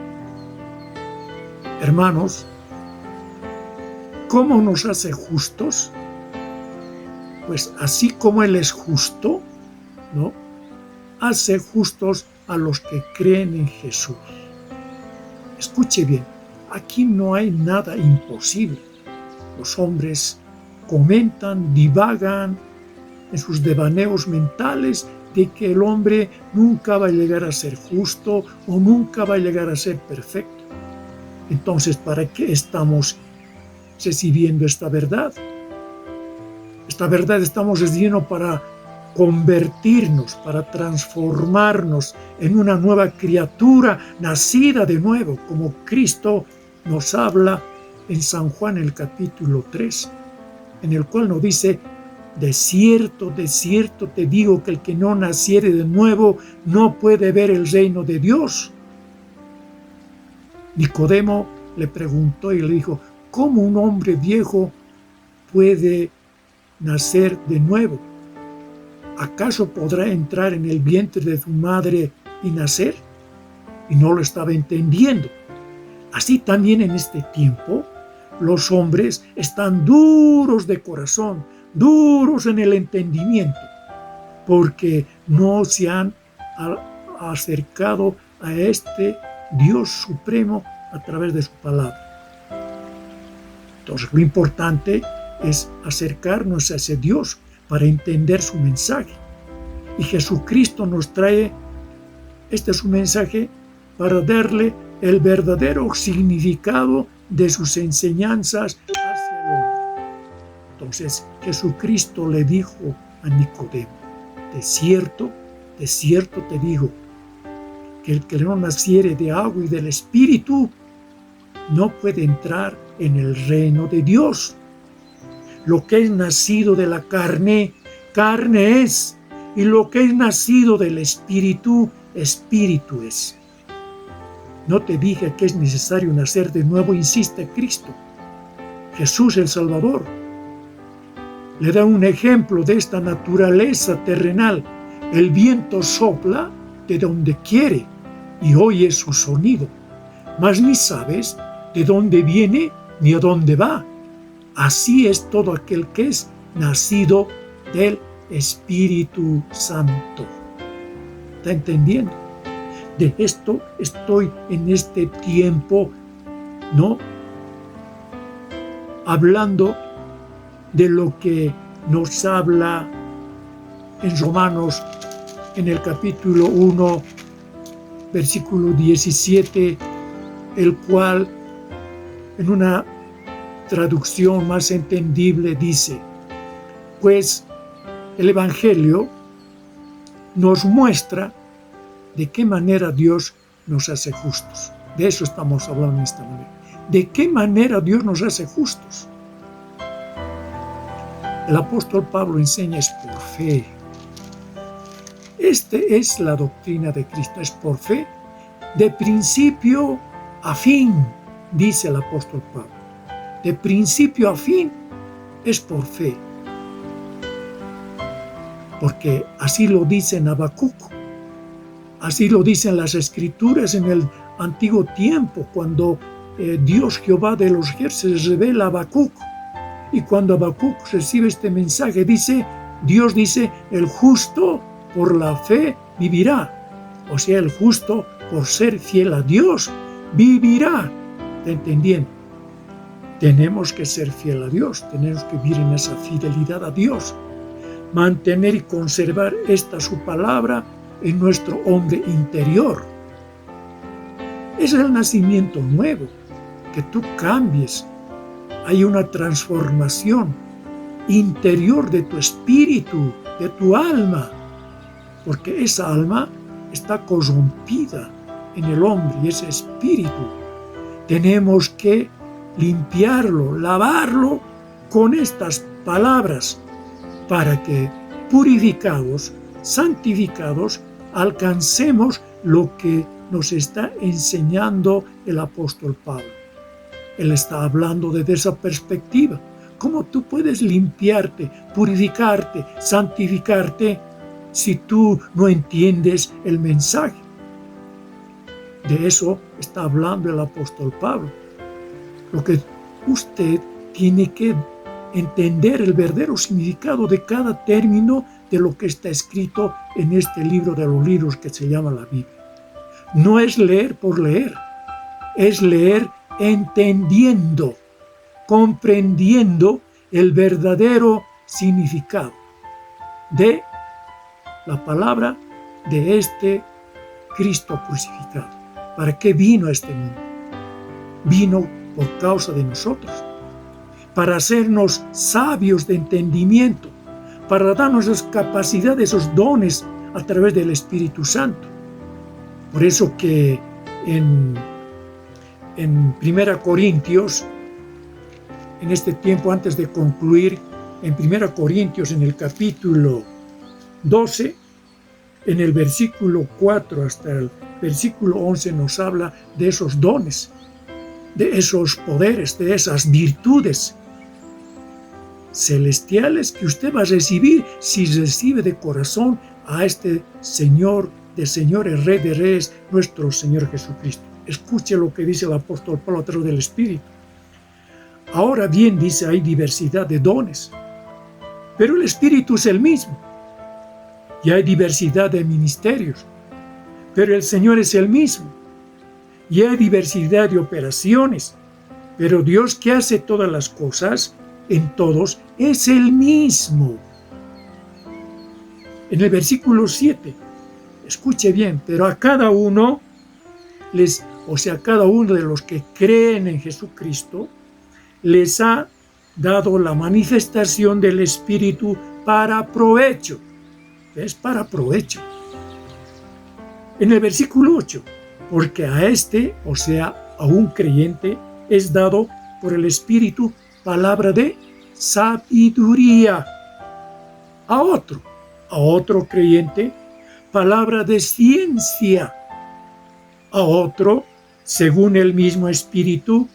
hermanos, ¿cómo nos hace justos? Pues así como Él es justo, ¿no?, hace justos a los que creen en Jesús. Escuche bien, aquí no hay nada imposible. Los hombres comentan, divagan en sus devaneos mentales de que el hombre nunca va a llegar a ser justo o nunca va a llegar a ser perfecto. Entonces, ¿para qué estamos recibiendo esta verdad? Esta verdad estamos recibiendo para convertirnos, para transformarnos en una nueva criatura nacida de nuevo, como Cristo nos habla en San Juan el capítulo 3, en el cual nos dice, de cierto te digo que el que no naciere de nuevo no puede ver el reino de Dios. Nicodemo le preguntó y le dijo, ¿cómo un hombre viejo puede nacer de nuevo? ¿acaso podrá entrar en el vientre de su madre y nacer? Y no lo estaba entendiendo. Así también en este tiempo, los hombres están duros de corazón, duros en el entendimiento, porque no se han acercado a este Dios supremo a través de su palabra. Entonces, lo importante es acercarnos a ese Dios para entender su mensaje. Y Jesucristo nos trae su mensaje para darle el verdadero significado de sus enseñanzas hacia el hombre. Entonces, Jesucristo le dijo a Nicodemo: de cierto te digo, que el que no naciere de agua y del Espíritu no puede entrar en el reino de Dios. Lo que es nacido de la carne, carne es, y lo que es nacido del Espíritu, Espíritu es. No te dije que es necesario nacer de nuevo, insiste Cristo. Jesús el Salvador le da un ejemplo de esta naturaleza terrenal. El viento sopla de donde quiere y oyes su sonido, mas ni sabes de dónde viene ni a dónde va. Así es todo aquel que es nacido del Espíritu Santo. ¿Está entendiendo? De esto estoy en este tiempo, ¿no? Hablando de lo que nos habla en Romanos, en el capítulo 1, versículo 17, el cual en una traducción más entendible dice: pues el Evangelio nos muestra de qué manera Dios nos hace justos. De eso estamos hablando en esta manera. ¿De qué manera Dios nos hace justos? El apóstol Pablo enseña es por fe. Esta es la doctrina de Cristo, es por fe, de principio a fin, dice el apóstol Pablo. De principio a fin es por fe. Porque así lo dice en Habacuc, así lo dicen las Escrituras en el antiguo tiempo, cuando Dios Jehová de los ejércitos revela a Habacuc. Y cuando Habacuc recibe este mensaje, Dios dice: el justo por la fe vivirá. O sea, el justo por ser fiel a Dios vivirá. ¿Está entendiendo? Tenemos que ser fiel a Dios, tenemos que vivir en esa fidelidad a Dios, mantener y conservar su palabra en nuestro hombre interior. Es el nacimiento nuevo, que tú cambies. Hay una transformación interior de tu espíritu, de tu alma, porque esa alma está corrompida en el hombre y ese espíritu tenemos que limpiarlo, lavarlo con estas palabras para que purificados, santificados, alcancemos lo que nos está enseñando el apóstol Pablo. Él está hablando desde esa perspectiva. ¿Cómo tú puedes limpiarte, purificarte, santificarte si tú no entiendes el mensaje? De eso está hablando el apóstol Pablo. Lo que usted tiene que entender el verdadero significado de cada término de lo que está escrito en este libro de los libros que se llama la Biblia. No es leer por leer, es leer entendiendo, comprendiendo el verdadero significado de la palabra de este Cristo crucificado. ¿Para qué vino a este mundo? Vino por causa de nosotros, para hacernos sabios de entendimiento, para darnos esas capacidades, esos dones a través del Espíritu Santo. Por eso que en 1 Corintios, en este tiempo antes de concluir, en 1 Corintios, en el capítulo 12, en el versículo 4 hasta el versículo 11 nos habla de esos dones, de esos poderes, de esas virtudes. celestiales que usted va a recibir si recibe de corazón a este Señor de señores, Rey de reyes, nuestro Señor Jesucristo. Escuche lo que dice el apóstol Pablo a través del Espíritu. Ahora bien, dice, hay diversidad de dones, pero el Espíritu es el mismo. Y hay diversidad de ministerios, pero el Señor es el mismo. Y hay diversidad de operaciones, pero Dios que hace todas las cosas en todos es el mismo. En el versículo 7, escuche bien, pero a cada uno, cada uno de los que creen en Jesucristo, les ha dado la manifestación del Espíritu para provecho. Es para provecho. En el versículo 8, porque a este, a un creyente, es dado por el Espíritu palabra de sabiduría. A otro creyente, palabra de ciencia. A otro, según el mismo Espíritu,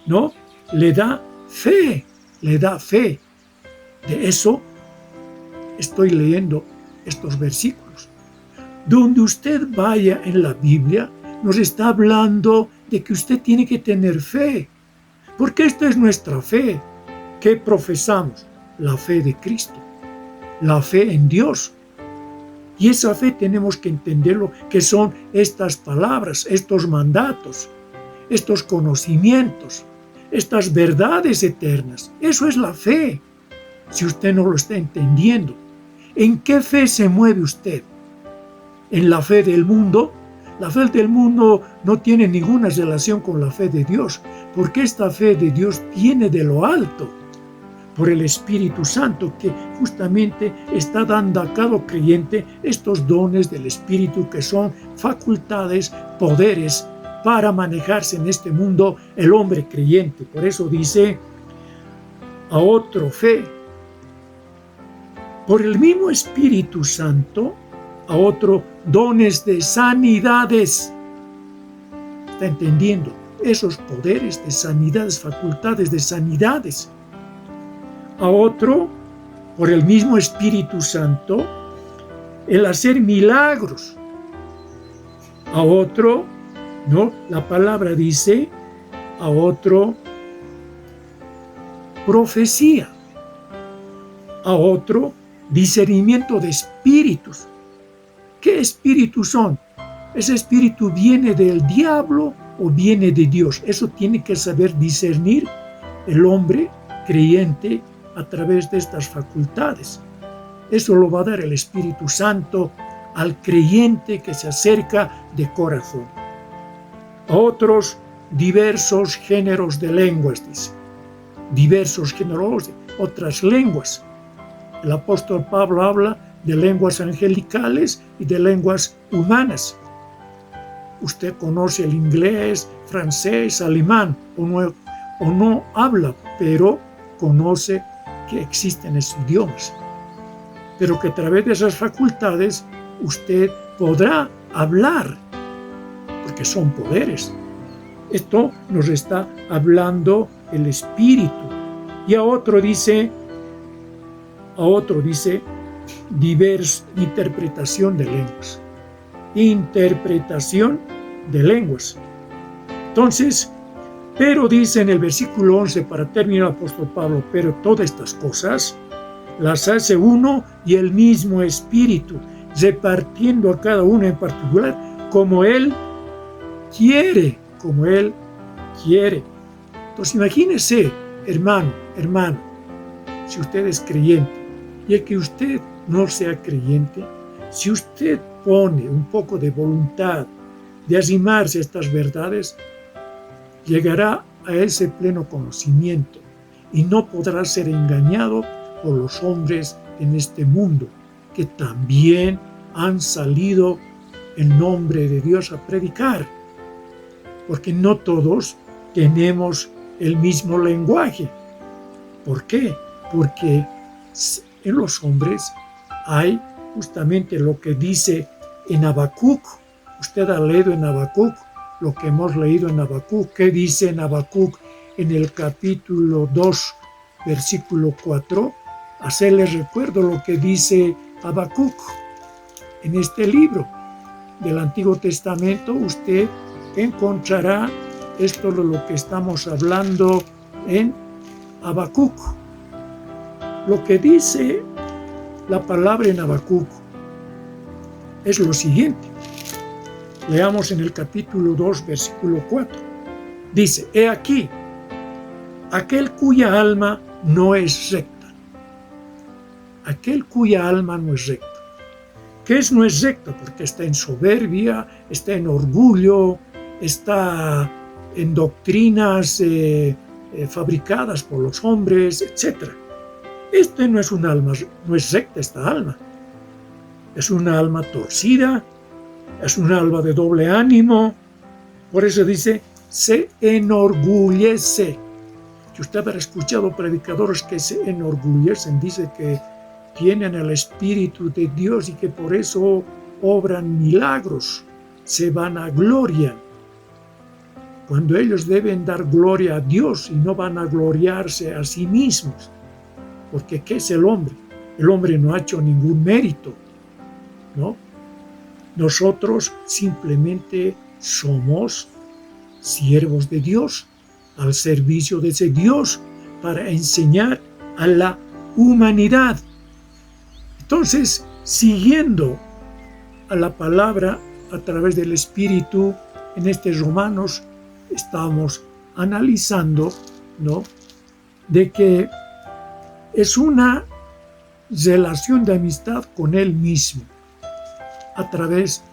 ¿no? Le da fe. De eso estoy leyendo estos versículos. Donde usted vaya en la Biblia, nos está hablando de que usted tiene que tener fe. Porque esta es nuestra fe. ¿Qué profesamos? La fe de Cristo. La fe en Dios. Y esa fe tenemos que entenderlo, que son estas palabras, estos mandatos, estos conocimientos, estas verdades eternas. Eso es la fe. Si usted no lo está entendiendo, ¿en qué fe se mueve usted? ¿En la fe del mundo? La fe del mundo no tiene ninguna relación con la fe de Dios, porque esta fe de Dios viene de lo alto, por el Espíritu Santo, que justamente está dando a cada creyente estos dones del Espíritu, que son facultades, poderes, para manejarse en este mundo el hombre creyente. Por eso dice, a otro fe, por el mismo Espíritu Santo, a otro dones de sanidades. ¿Está entendiendo? Esos poderes de sanidades, facultades de sanidades. A otro, por el mismo Espíritu Santo, el hacer milagros. A otro, ¿no? La palabra dice, a otro, profecía. A otro, discernimiento de espíritus. ¿Qué espíritus son? ¿Ese espíritu viene del diablo o viene de Dios? Eso tiene que saber discernir el hombre creyente a través de estas facultades. Eso lo va a dar el Espíritu Santo al creyente que se acerca de corazón. A otros, diversos géneros de lenguas, dice. Diversos géneros de otras lenguas. El apóstol Pablo habla de lenguas angelicales y de lenguas humanas. Usted conoce el inglés, francés, alemán, o no habla, pero conoce que existen esos idiomas. Pero que a través de esas facultades usted podrá hablar, porque son poderes. Esto nos está hablando el Espíritu. Y a otro dice interpretación de lenguas. Interpretación de lenguas. Entonces, pero dice en el versículo 11, para terminar el apóstol Pablo, pero todas estas cosas las hace uno y el mismo Espíritu, repartiendo a cada uno en particular como Él quiere. Entonces imagínese, hermano, si usted es creyente, y el que usted no sea creyente, si usted pone un poco de voluntad de arrimarse a estas verdades, llegará a ese pleno conocimiento y no podrá ser engañado por los hombres en este mundo, que también han salido en nombre de Dios a predicar, porque no todos tenemos el mismo lenguaje. ¿Por qué? Porque en los hombres hay justamente lo que dice en Habacuc. Usted ha leído en Habacuc lo que hemos leído en Habacuc. ¿Qué dice en Habacuc en el capítulo 2, versículo 4, hacerles recuerdo lo que dice Habacuc. En este libro del Antiguo Testamento usted encontrará esto de lo que estamos hablando en Habacuc. Lo que dice la palabra en Habacuc es lo siguiente. Leamos en el capítulo 2, versículo 4. Dice, he aquí, aquel cuya alma no es recta. Aquel cuya alma no es recta. ¿Qué es no es recta? Porque está en soberbia, está en orgullo, está en doctrinas fabricadas por los hombres, etc. Este no es un alma, no es recta esta alma. Es una alma torcida, es un alma de doble ánimo. Por eso dice, se enorgullece. Que usted habrá escuchado predicadores que se enorgullecen, dice que tienen el Espíritu de Dios y que por eso obran milagros, se vanaglorian. Cuando ellos deben dar gloria a Dios y no van a gloriarse a sí mismos. Porque ¿qué es el hombre? El hombre no ha hecho ningún mérito, ¿no? Nosotros simplemente somos siervos de Dios, al servicio de ese Dios, para enseñar a la humanidad. Entonces, siguiendo a la palabra a través del Espíritu, en este Romanos estamos analizando, ¿no?, de que es una relación de amistad con Él mismo, a través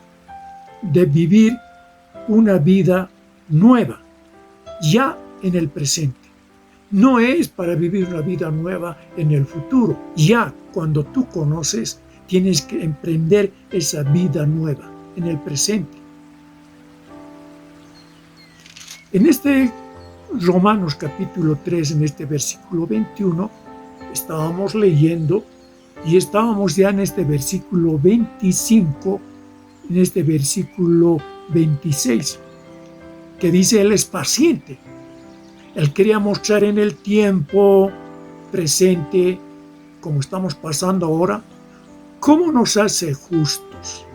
de vivir una vida nueva, ya en el presente. No es para vivir una vida nueva en el futuro. Ya cuando tú conoces, tienes que emprender esa vida nueva en el presente. En este Romanos capítulo 3, en este versículo 21, estábamos leyendo y estábamos ya en este versículo 25, en este versículo 26, que dice, Él es paciente. Él quería mostrar en el tiempo presente, como estamos pasando ahora, cómo nos hace justos.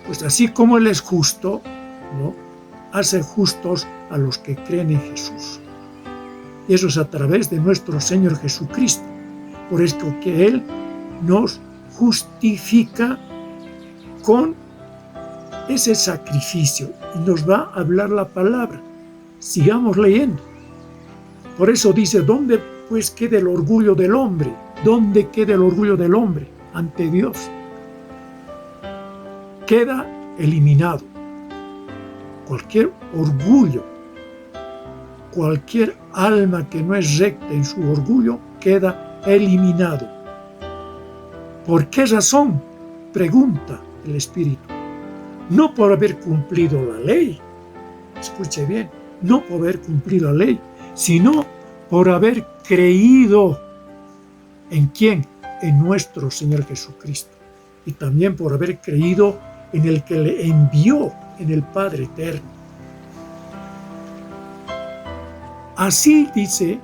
Pues así como Él es justo, ¿no?, hace justos a los que creen en Jesús. Y eso es a través de nuestro Señor Jesucristo. Por esto que Él nos justifica con ese sacrificio y nos va a hablar la palabra. Sigamos leyendo. Por eso dice, ¿dónde pues queda el orgullo del hombre? ¿Dónde queda el orgullo del hombre ante Dios? Queda eliminado. Cualquier orgullo, cualquier alma que no es recta en su orgullo, queda eliminado. ¿Por qué razón? Pregunta el Espíritu. No por haber cumplido la ley, escuche bien, no por haber cumplido la ley, sino por haber creído ¿en quién? En nuestro Señor Jesucristo. Y también por haber creído en el que le envió, en el Padre Eterno. Así, dice,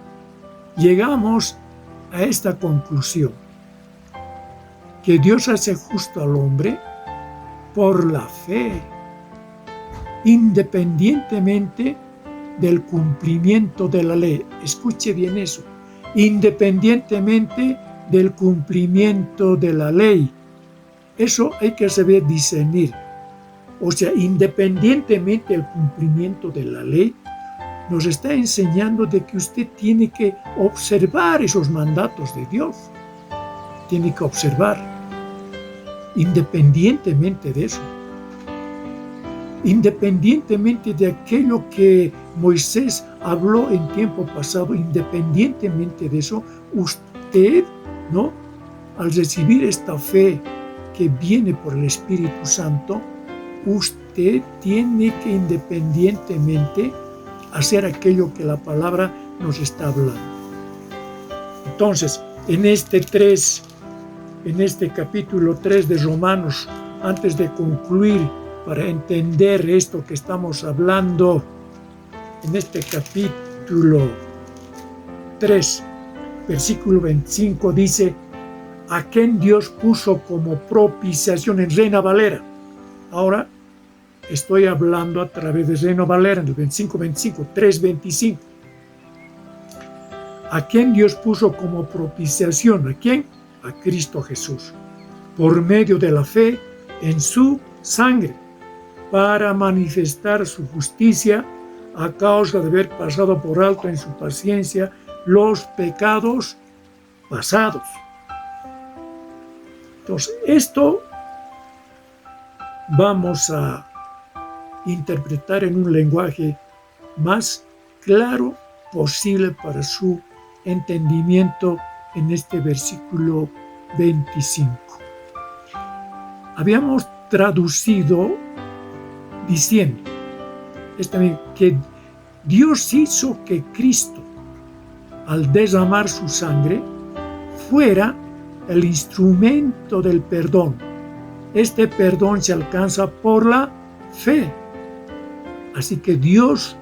llegamos a esta conclusión, que Dios hace justo al hombre por la fe, independientemente del cumplimiento de la ley. Escuche bien eso. Independientemente del cumplimiento de la ley. Eso hay que saber discernir. O sea, independientemente del cumplimiento de la ley, nos está enseñando de que usted tiene que observar esos mandatos de Dios. Tiene que observar. Independientemente de eso. Independientemente de aquello que Moisés habló en tiempo pasado, independientemente de eso, usted, ¿no?, al recibir esta fe que viene por el Espíritu Santo, usted tiene que independientemente hacer aquello que la palabra nos está hablando. Entonces, en este capítulo 3 de Romanos, antes de concluir, para entender esto que estamos hablando, en este capítulo 3 versículo 25 dice, a quien Dios puso como propiciación en Reina Valera. Ahora estoy hablando a través de Reina Valera en el 3:25. ¿A quién Dios puso como propiciación? ¿A quién? A Cristo Jesús, por medio de la fe en su sangre, para manifestar su justicia a causa de haber pasado por alto en su paciencia los pecados pasados. Entonces, esto vamos a interpretar en un lenguaje más claro posible para su entendimiento en este versículo 25. Habíamos traducido diciendo que Dios hizo que Cristo, al derramar su sangre, fuera el instrumento del perdón. Este perdón se alcanza por la fe. Así que Dios,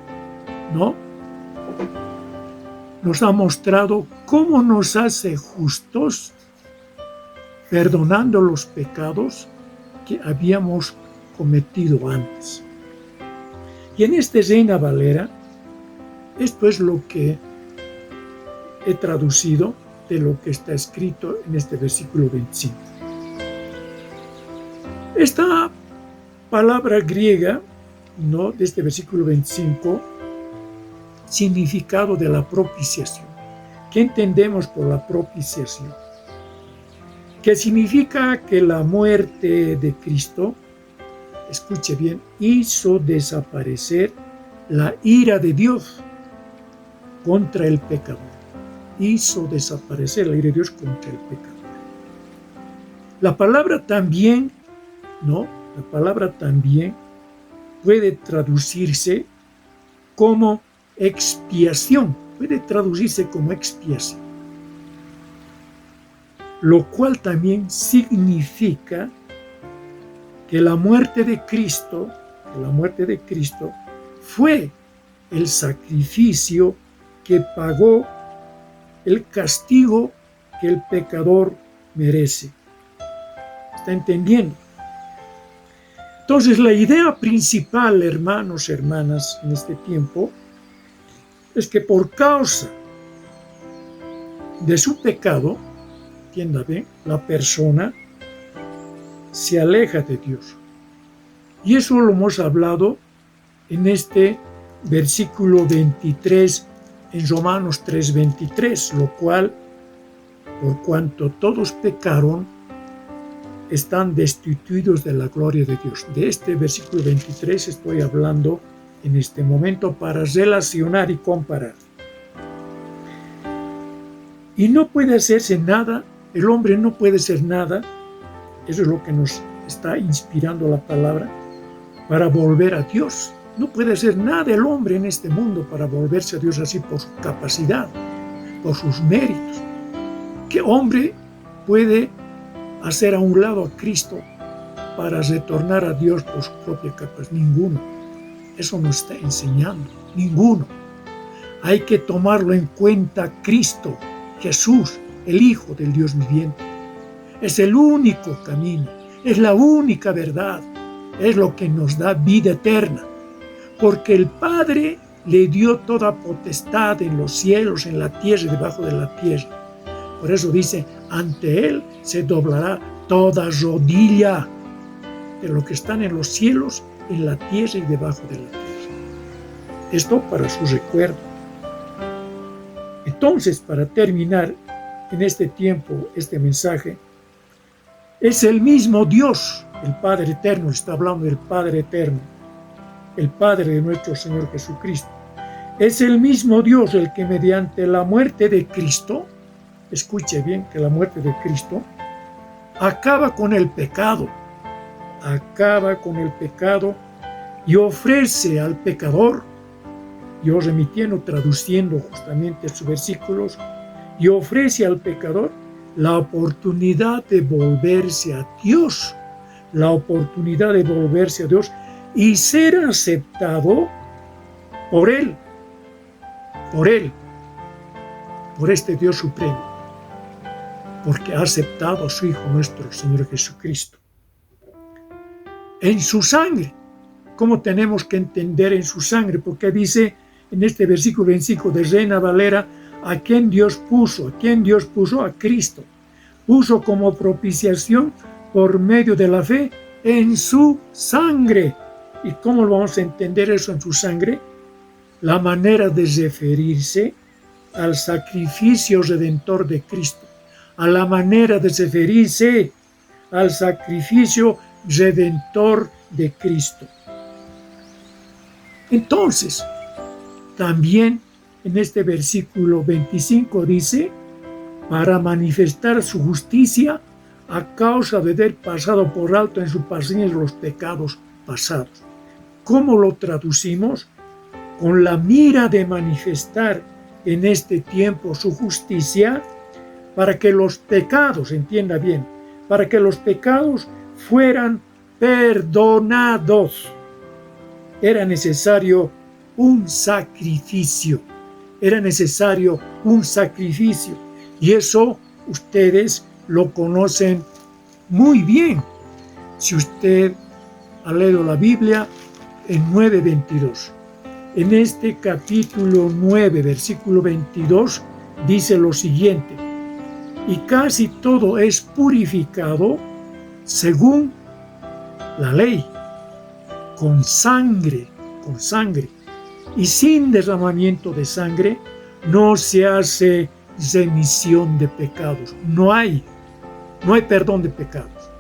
nos ha mostrado cómo nos hace justos, perdonando los pecados que habíamos cometido antes. Y en este Reina Valera, esto es lo que he traducido de lo que está escrito en este versículo 25. Esta palabra griega, de este versículo 25, significado de la propiciación. ¿Qué entendemos por la propiciación? Que significa que la muerte de Cristo, escuche bien, hizo desaparecer la ira de Dios contra el pecador. Hizo desaparecer la ira de Dios contra el pecador. La palabra también, puede traducirse como expiación. Puede traducirse como expiación. Lo cual también significa que la muerte de Cristo fue el sacrificio que pagó el castigo que el pecador merece. ¿Está entendiendo? Entonces, la idea principal, hermanos, hermanas, en este tiempo, es que por causa de su pecado, entienda bien, la persona se aleja de Dios. Y eso lo hemos hablado en este versículo 23 en Romanos 3:23, lo cual, por cuanto todos pecaron, están destituidos de la gloria de Dios. De este versículo 23 estoy hablando en este momento para relacionar y comparar. Y no puede hacerse nada, el hombre no puede hacer nada, eso es lo que nos está inspirando la palabra, para volver a Dios. No puede hacer nada el hombre en este mundo para volverse a Dios así por su capacidad, por sus méritos. ¿Qué hombre puede hacer a un lado a Cristo para retornar a Dios por su propia capacidad? Ninguno. Eso nos está enseñando. Ninguno. Hay que tomarlo en cuenta Cristo, Jesús, el Hijo del Dios viviente. Es el único camino, es la única verdad, es lo que nos da vida eterna. Porque el Padre le dio toda potestad en los cielos, en la tierra y debajo de la tierra. Por eso dice, ante Él se doblará toda rodilla de lo que están en los cielos, en la tierra y debajo de la tierra. Esto para su recuerdo. Entonces, para terminar en este tiempo, este mensaje, es el mismo Dios, el Padre Eterno, está hablando del Padre Eterno, el Padre de nuestro Señor Jesucristo. Es el mismo Dios el que mediante la muerte de Cristo, escuche bien que la muerte de Cristo, acaba con el pecado y ofrece al pecador, yo remitiendo, traduciendo justamente sus versículos, y ofrece al pecador la oportunidad de volverse a Dios, y ser aceptado por Él. por este Dios supremo, porque ha aceptado a su Hijo nuestro Señor Jesucristo. En su sangre. ¿Cómo tenemos que entender en su sangre? Porque dice en este versículo 25 de Reina Valera, ¿a quién Dios puso? ¿A quién Dios puso? A Cristo. Puso como propiciación por medio de la fe en su sangre. ¿Y cómo lo vamos a entender eso en su sangre? La manera de referirse al sacrificio redentor de Cristo, a la manera de referirse al sacrificio redentor de Cristo. Entonces, también en este versículo 25 dice, para manifestar su justicia a causa de haber pasado por alto en su paciencia los pecados pasados. ¿Cómo lo traducimos? Con la mira de manifestar en este tiempo su justicia, para que los pecados, entienda bien, para que los pecados fueran perdonados. Era necesario un sacrificio. Era necesario un sacrificio. Y eso ustedes lo conocen muy bien. Si usted ha leído la Biblia en 9:22. En este capítulo 9, versículo 22, dice lo siguiente. Y casi todo es purificado según la ley, con sangre, y sin derramamiento de sangre no se hace remisión de pecados. No hay perdón de pecados.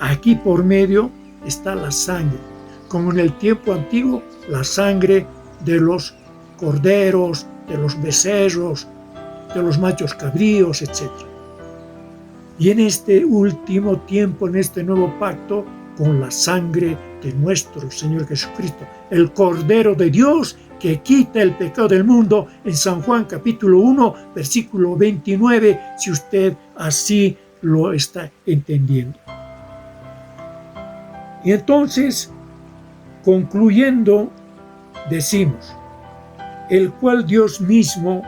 Aquí por medio está la sangre, como en el tiempo antiguo, la sangre de los corderos, de los becerros, de los machos cabríos, etc. Y en este último tiempo, en este nuevo pacto, con la sangre de nuestro Señor Jesucristo, el Cordero de Dios que quita el pecado del mundo, en San Juan capítulo 1, versículo 29, si usted así lo está entendiendo. Y entonces, concluyendo, decimos, el cual Dios mismo,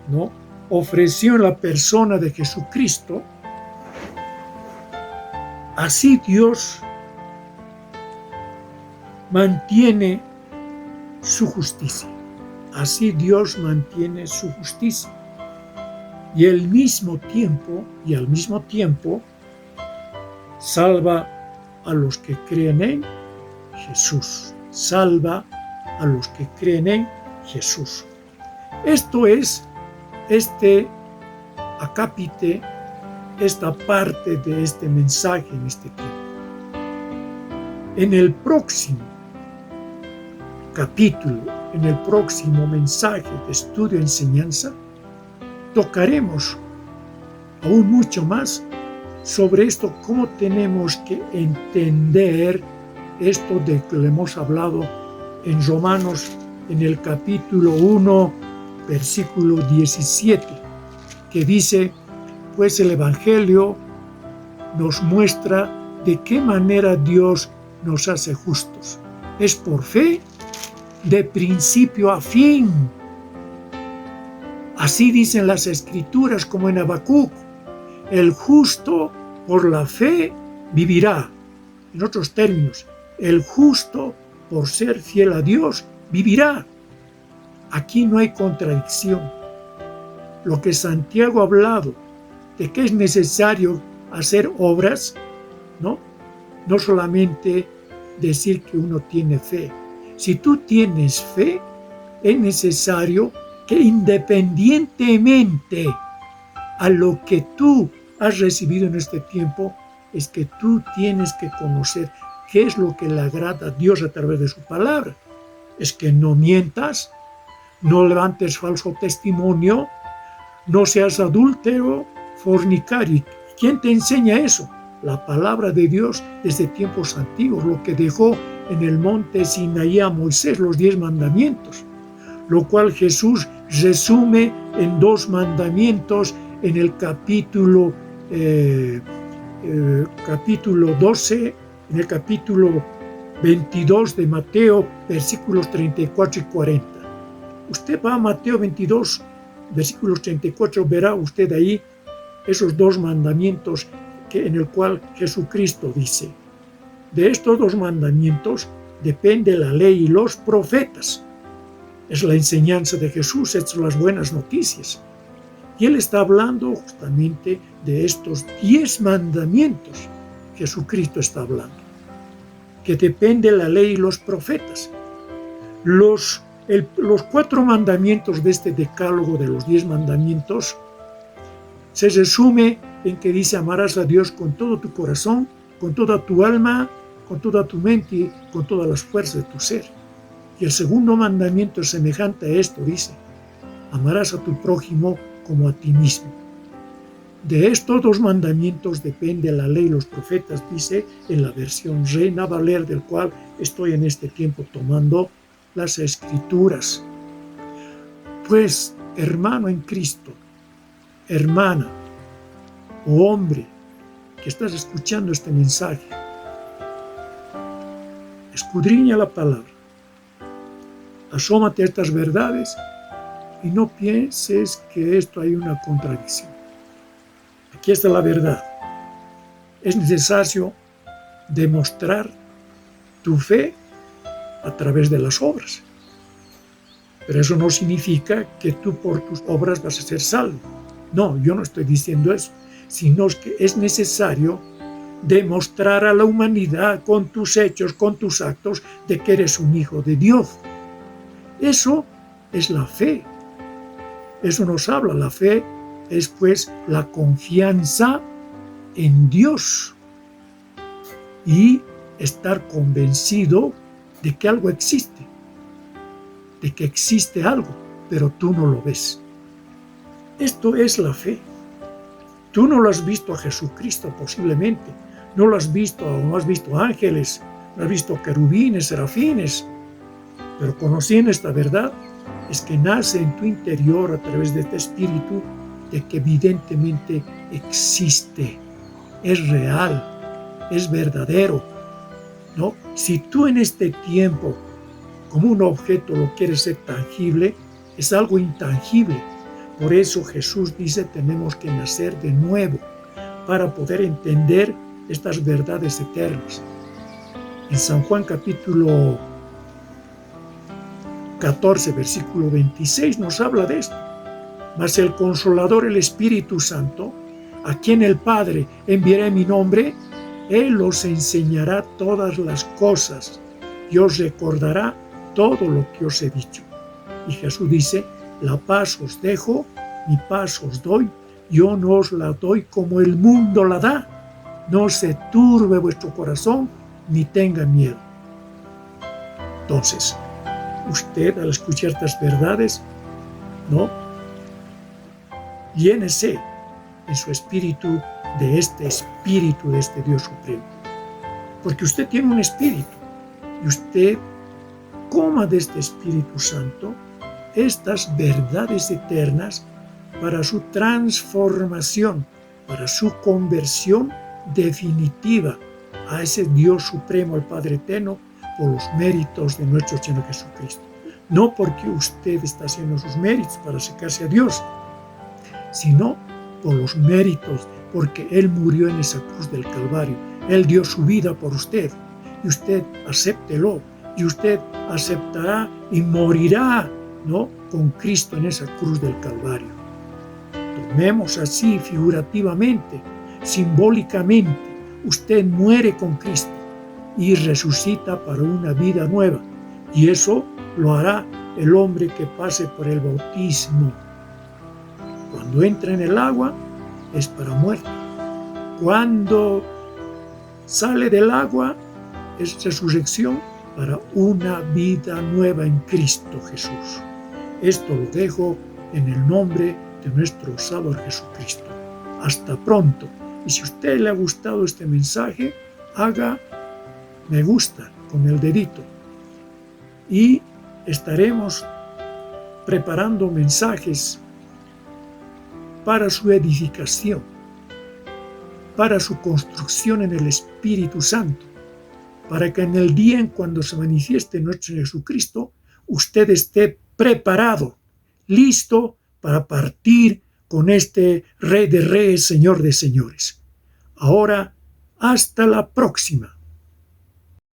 ¿no?, ofreció en la persona de Jesucristo. Así Dios mantiene su justicia. Así Dios mantiene su justicia. Y al mismo tiempo salva a los que creen en Jesús. Salva a los que creen en Jesús. Esto es este acápite, esta parte de este mensaje en este tiempo. En el próximo capítulo, en el próximo mensaje de estudio e enseñanza, tocaremos aún mucho más sobre esto, cómo tenemos que entender esto de que le hemos hablado en Romanos, en el capítulo 1, versículo 17, que dice, pues el Evangelio nos muestra de qué manera Dios nos hace justos. Es por fe, de principio a fin. Así dicen las Escrituras, como en Habacuc, el justo por la fe vivirá. En otros términos, el justo por ser fiel a Dios vivirá. Aquí no hay contradicción. Lo que Santiago ha hablado de que es necesario hacer obras, no solamente decir que uno tiene fe. Si tú tienes fe, es necesario que independientemente a lo que tú has recibido en este tiempo, es que tú tienes que conocer qué es lo que le agrada a Dios a través de su palabra. Es que no mientas, no levantes falso testimonio, no seas adúltero, fornicario. ¿Quién te enseña eso? La palabra de Dios desde tiempos antiguos, lo que dejó en el monte Sinaí a Moisés, los 10 mandamientos, lo cual Jesús resume en 2 mandamientos en el capítulo 12, en el capítulo 22 de Mateo, versículos 34 y 40. Usted va a Mateo 22, versículo 34, verá usted ahí esos dos mandamientos en el cual Jesucristo dice, de estos dos mandamientos depende la ley y los profetas. Es la enseñanza de Jesús, estas son las buenas noticias. Y Él está hablando justamente de estos 10 mandamientos. Jesucristo está hablando, que depende la ley y los profetas. Los 4 mandamientos de este decálogo de los 10 mandamientos se resume en que dice: amarás a Dios con todo tu corazón, con toda tu alma, con toda tu mente y con todas las fuerzas de tu ser. Y el segundo mandamiento es semejante a esto, dice: amarás a tu prójimo como a ti mismo. De estos 2 mandamientos depende la ley y los profetas, dice en la versión Reina Valera, del cual estoy en este tiempo tomando las escrituras. Pues, hermano en Cristo, hermana o hombre que estás escuchando este mensaje, escudriña la palabra, asómate a estas verdades y no pienses que esto hay una contradicción. Aquí está la verdad. Es necesario demostrar tu fe a través de las obras. Pero eso no significa que tú por tus obras vas a ser salvo. No, yo no estoy diciendo eso, sino que es necesario demostrar a la humanidad con tus hechos, con tus actos, de que eres un hijo de Dios. Eso es la fe. Eso nos habla. La fe es pues la confianza en Dios y estar convencido de que algo existe, de que existe algo, pero tú no lo ves. Esto es la fe. Tú no lo has visto a Jesucristo posiblemente, no lo has visto, no has visto ángeles, no has visto querubines, serafines, pero conociendo esta verdad es que nace en tu interior a través de este espíritu de que evidentemente existe, es real, es verdadero, ¿no? Si tú en este tiempo como un objeto lo quieres ser tangible, es algo intangible. Por eso Jesús dice: tenemos que nacer de nuevo para poder entender estas verdades eternas. En San Juan capítulo 14, versículo 26 nos habla de esto. Mas el Consolador, el Espíritu Santo, a quien el Padre enviará en mi nombre, Él os enseñará todas las cosas y os recordará todo lo que os he dicho. Y Jesús dice: la paz os dejo, mi paz os doy, yo no os la doy como el mundo la da. No se turbe vuestro corazón, ni tenga miedo. Entonces, usted al escuchar estas verdades, ¿no?, llénese en su espíritu de este Dios supremo. Porque usted tiene un espíritu y usted coma de este Espíritu Santo estas verdades eternas para su transformación, para su conversión definitiva a ese Dios supremo, el Padre eterno, por los méritos de nuestro Señor Jesucristo. No porque usted está haciendo sus méritos para acercarse a Dios, sino por los méritos, porque Él murió en esa cruz del Calvario. Él dio su vida por usted, y usted acéptelo, y usted aceptará y morirá, ¿no?, con Cristo en esa cruz del Calvario. Tomemos así figurativamente, simbólicamente, usted muere con Cristo y resucita para una vida nueva, y eso lo hará el hombre que pase por el bautismo. Cuando entra en el agua es para muerte. Cuando sale del agua es resurrección para una vida nueva en Cristo Jesús. Esto lo dejo en el nombre de nuestro Salvador Jesucristo. Hasta pronto. Y si a usted le ha gustado este mensaje, haga me gusta con el dedito. Y estaremos preparando mensajes para su edificación, para su construcción en el Espíritu Santo, para que en el día en cuando se manifieste nuestro Jesucristo, usted esté preparado, listo para partir con este Rey de Reyes, Señor de Señores. Ahora, hasta la próxima.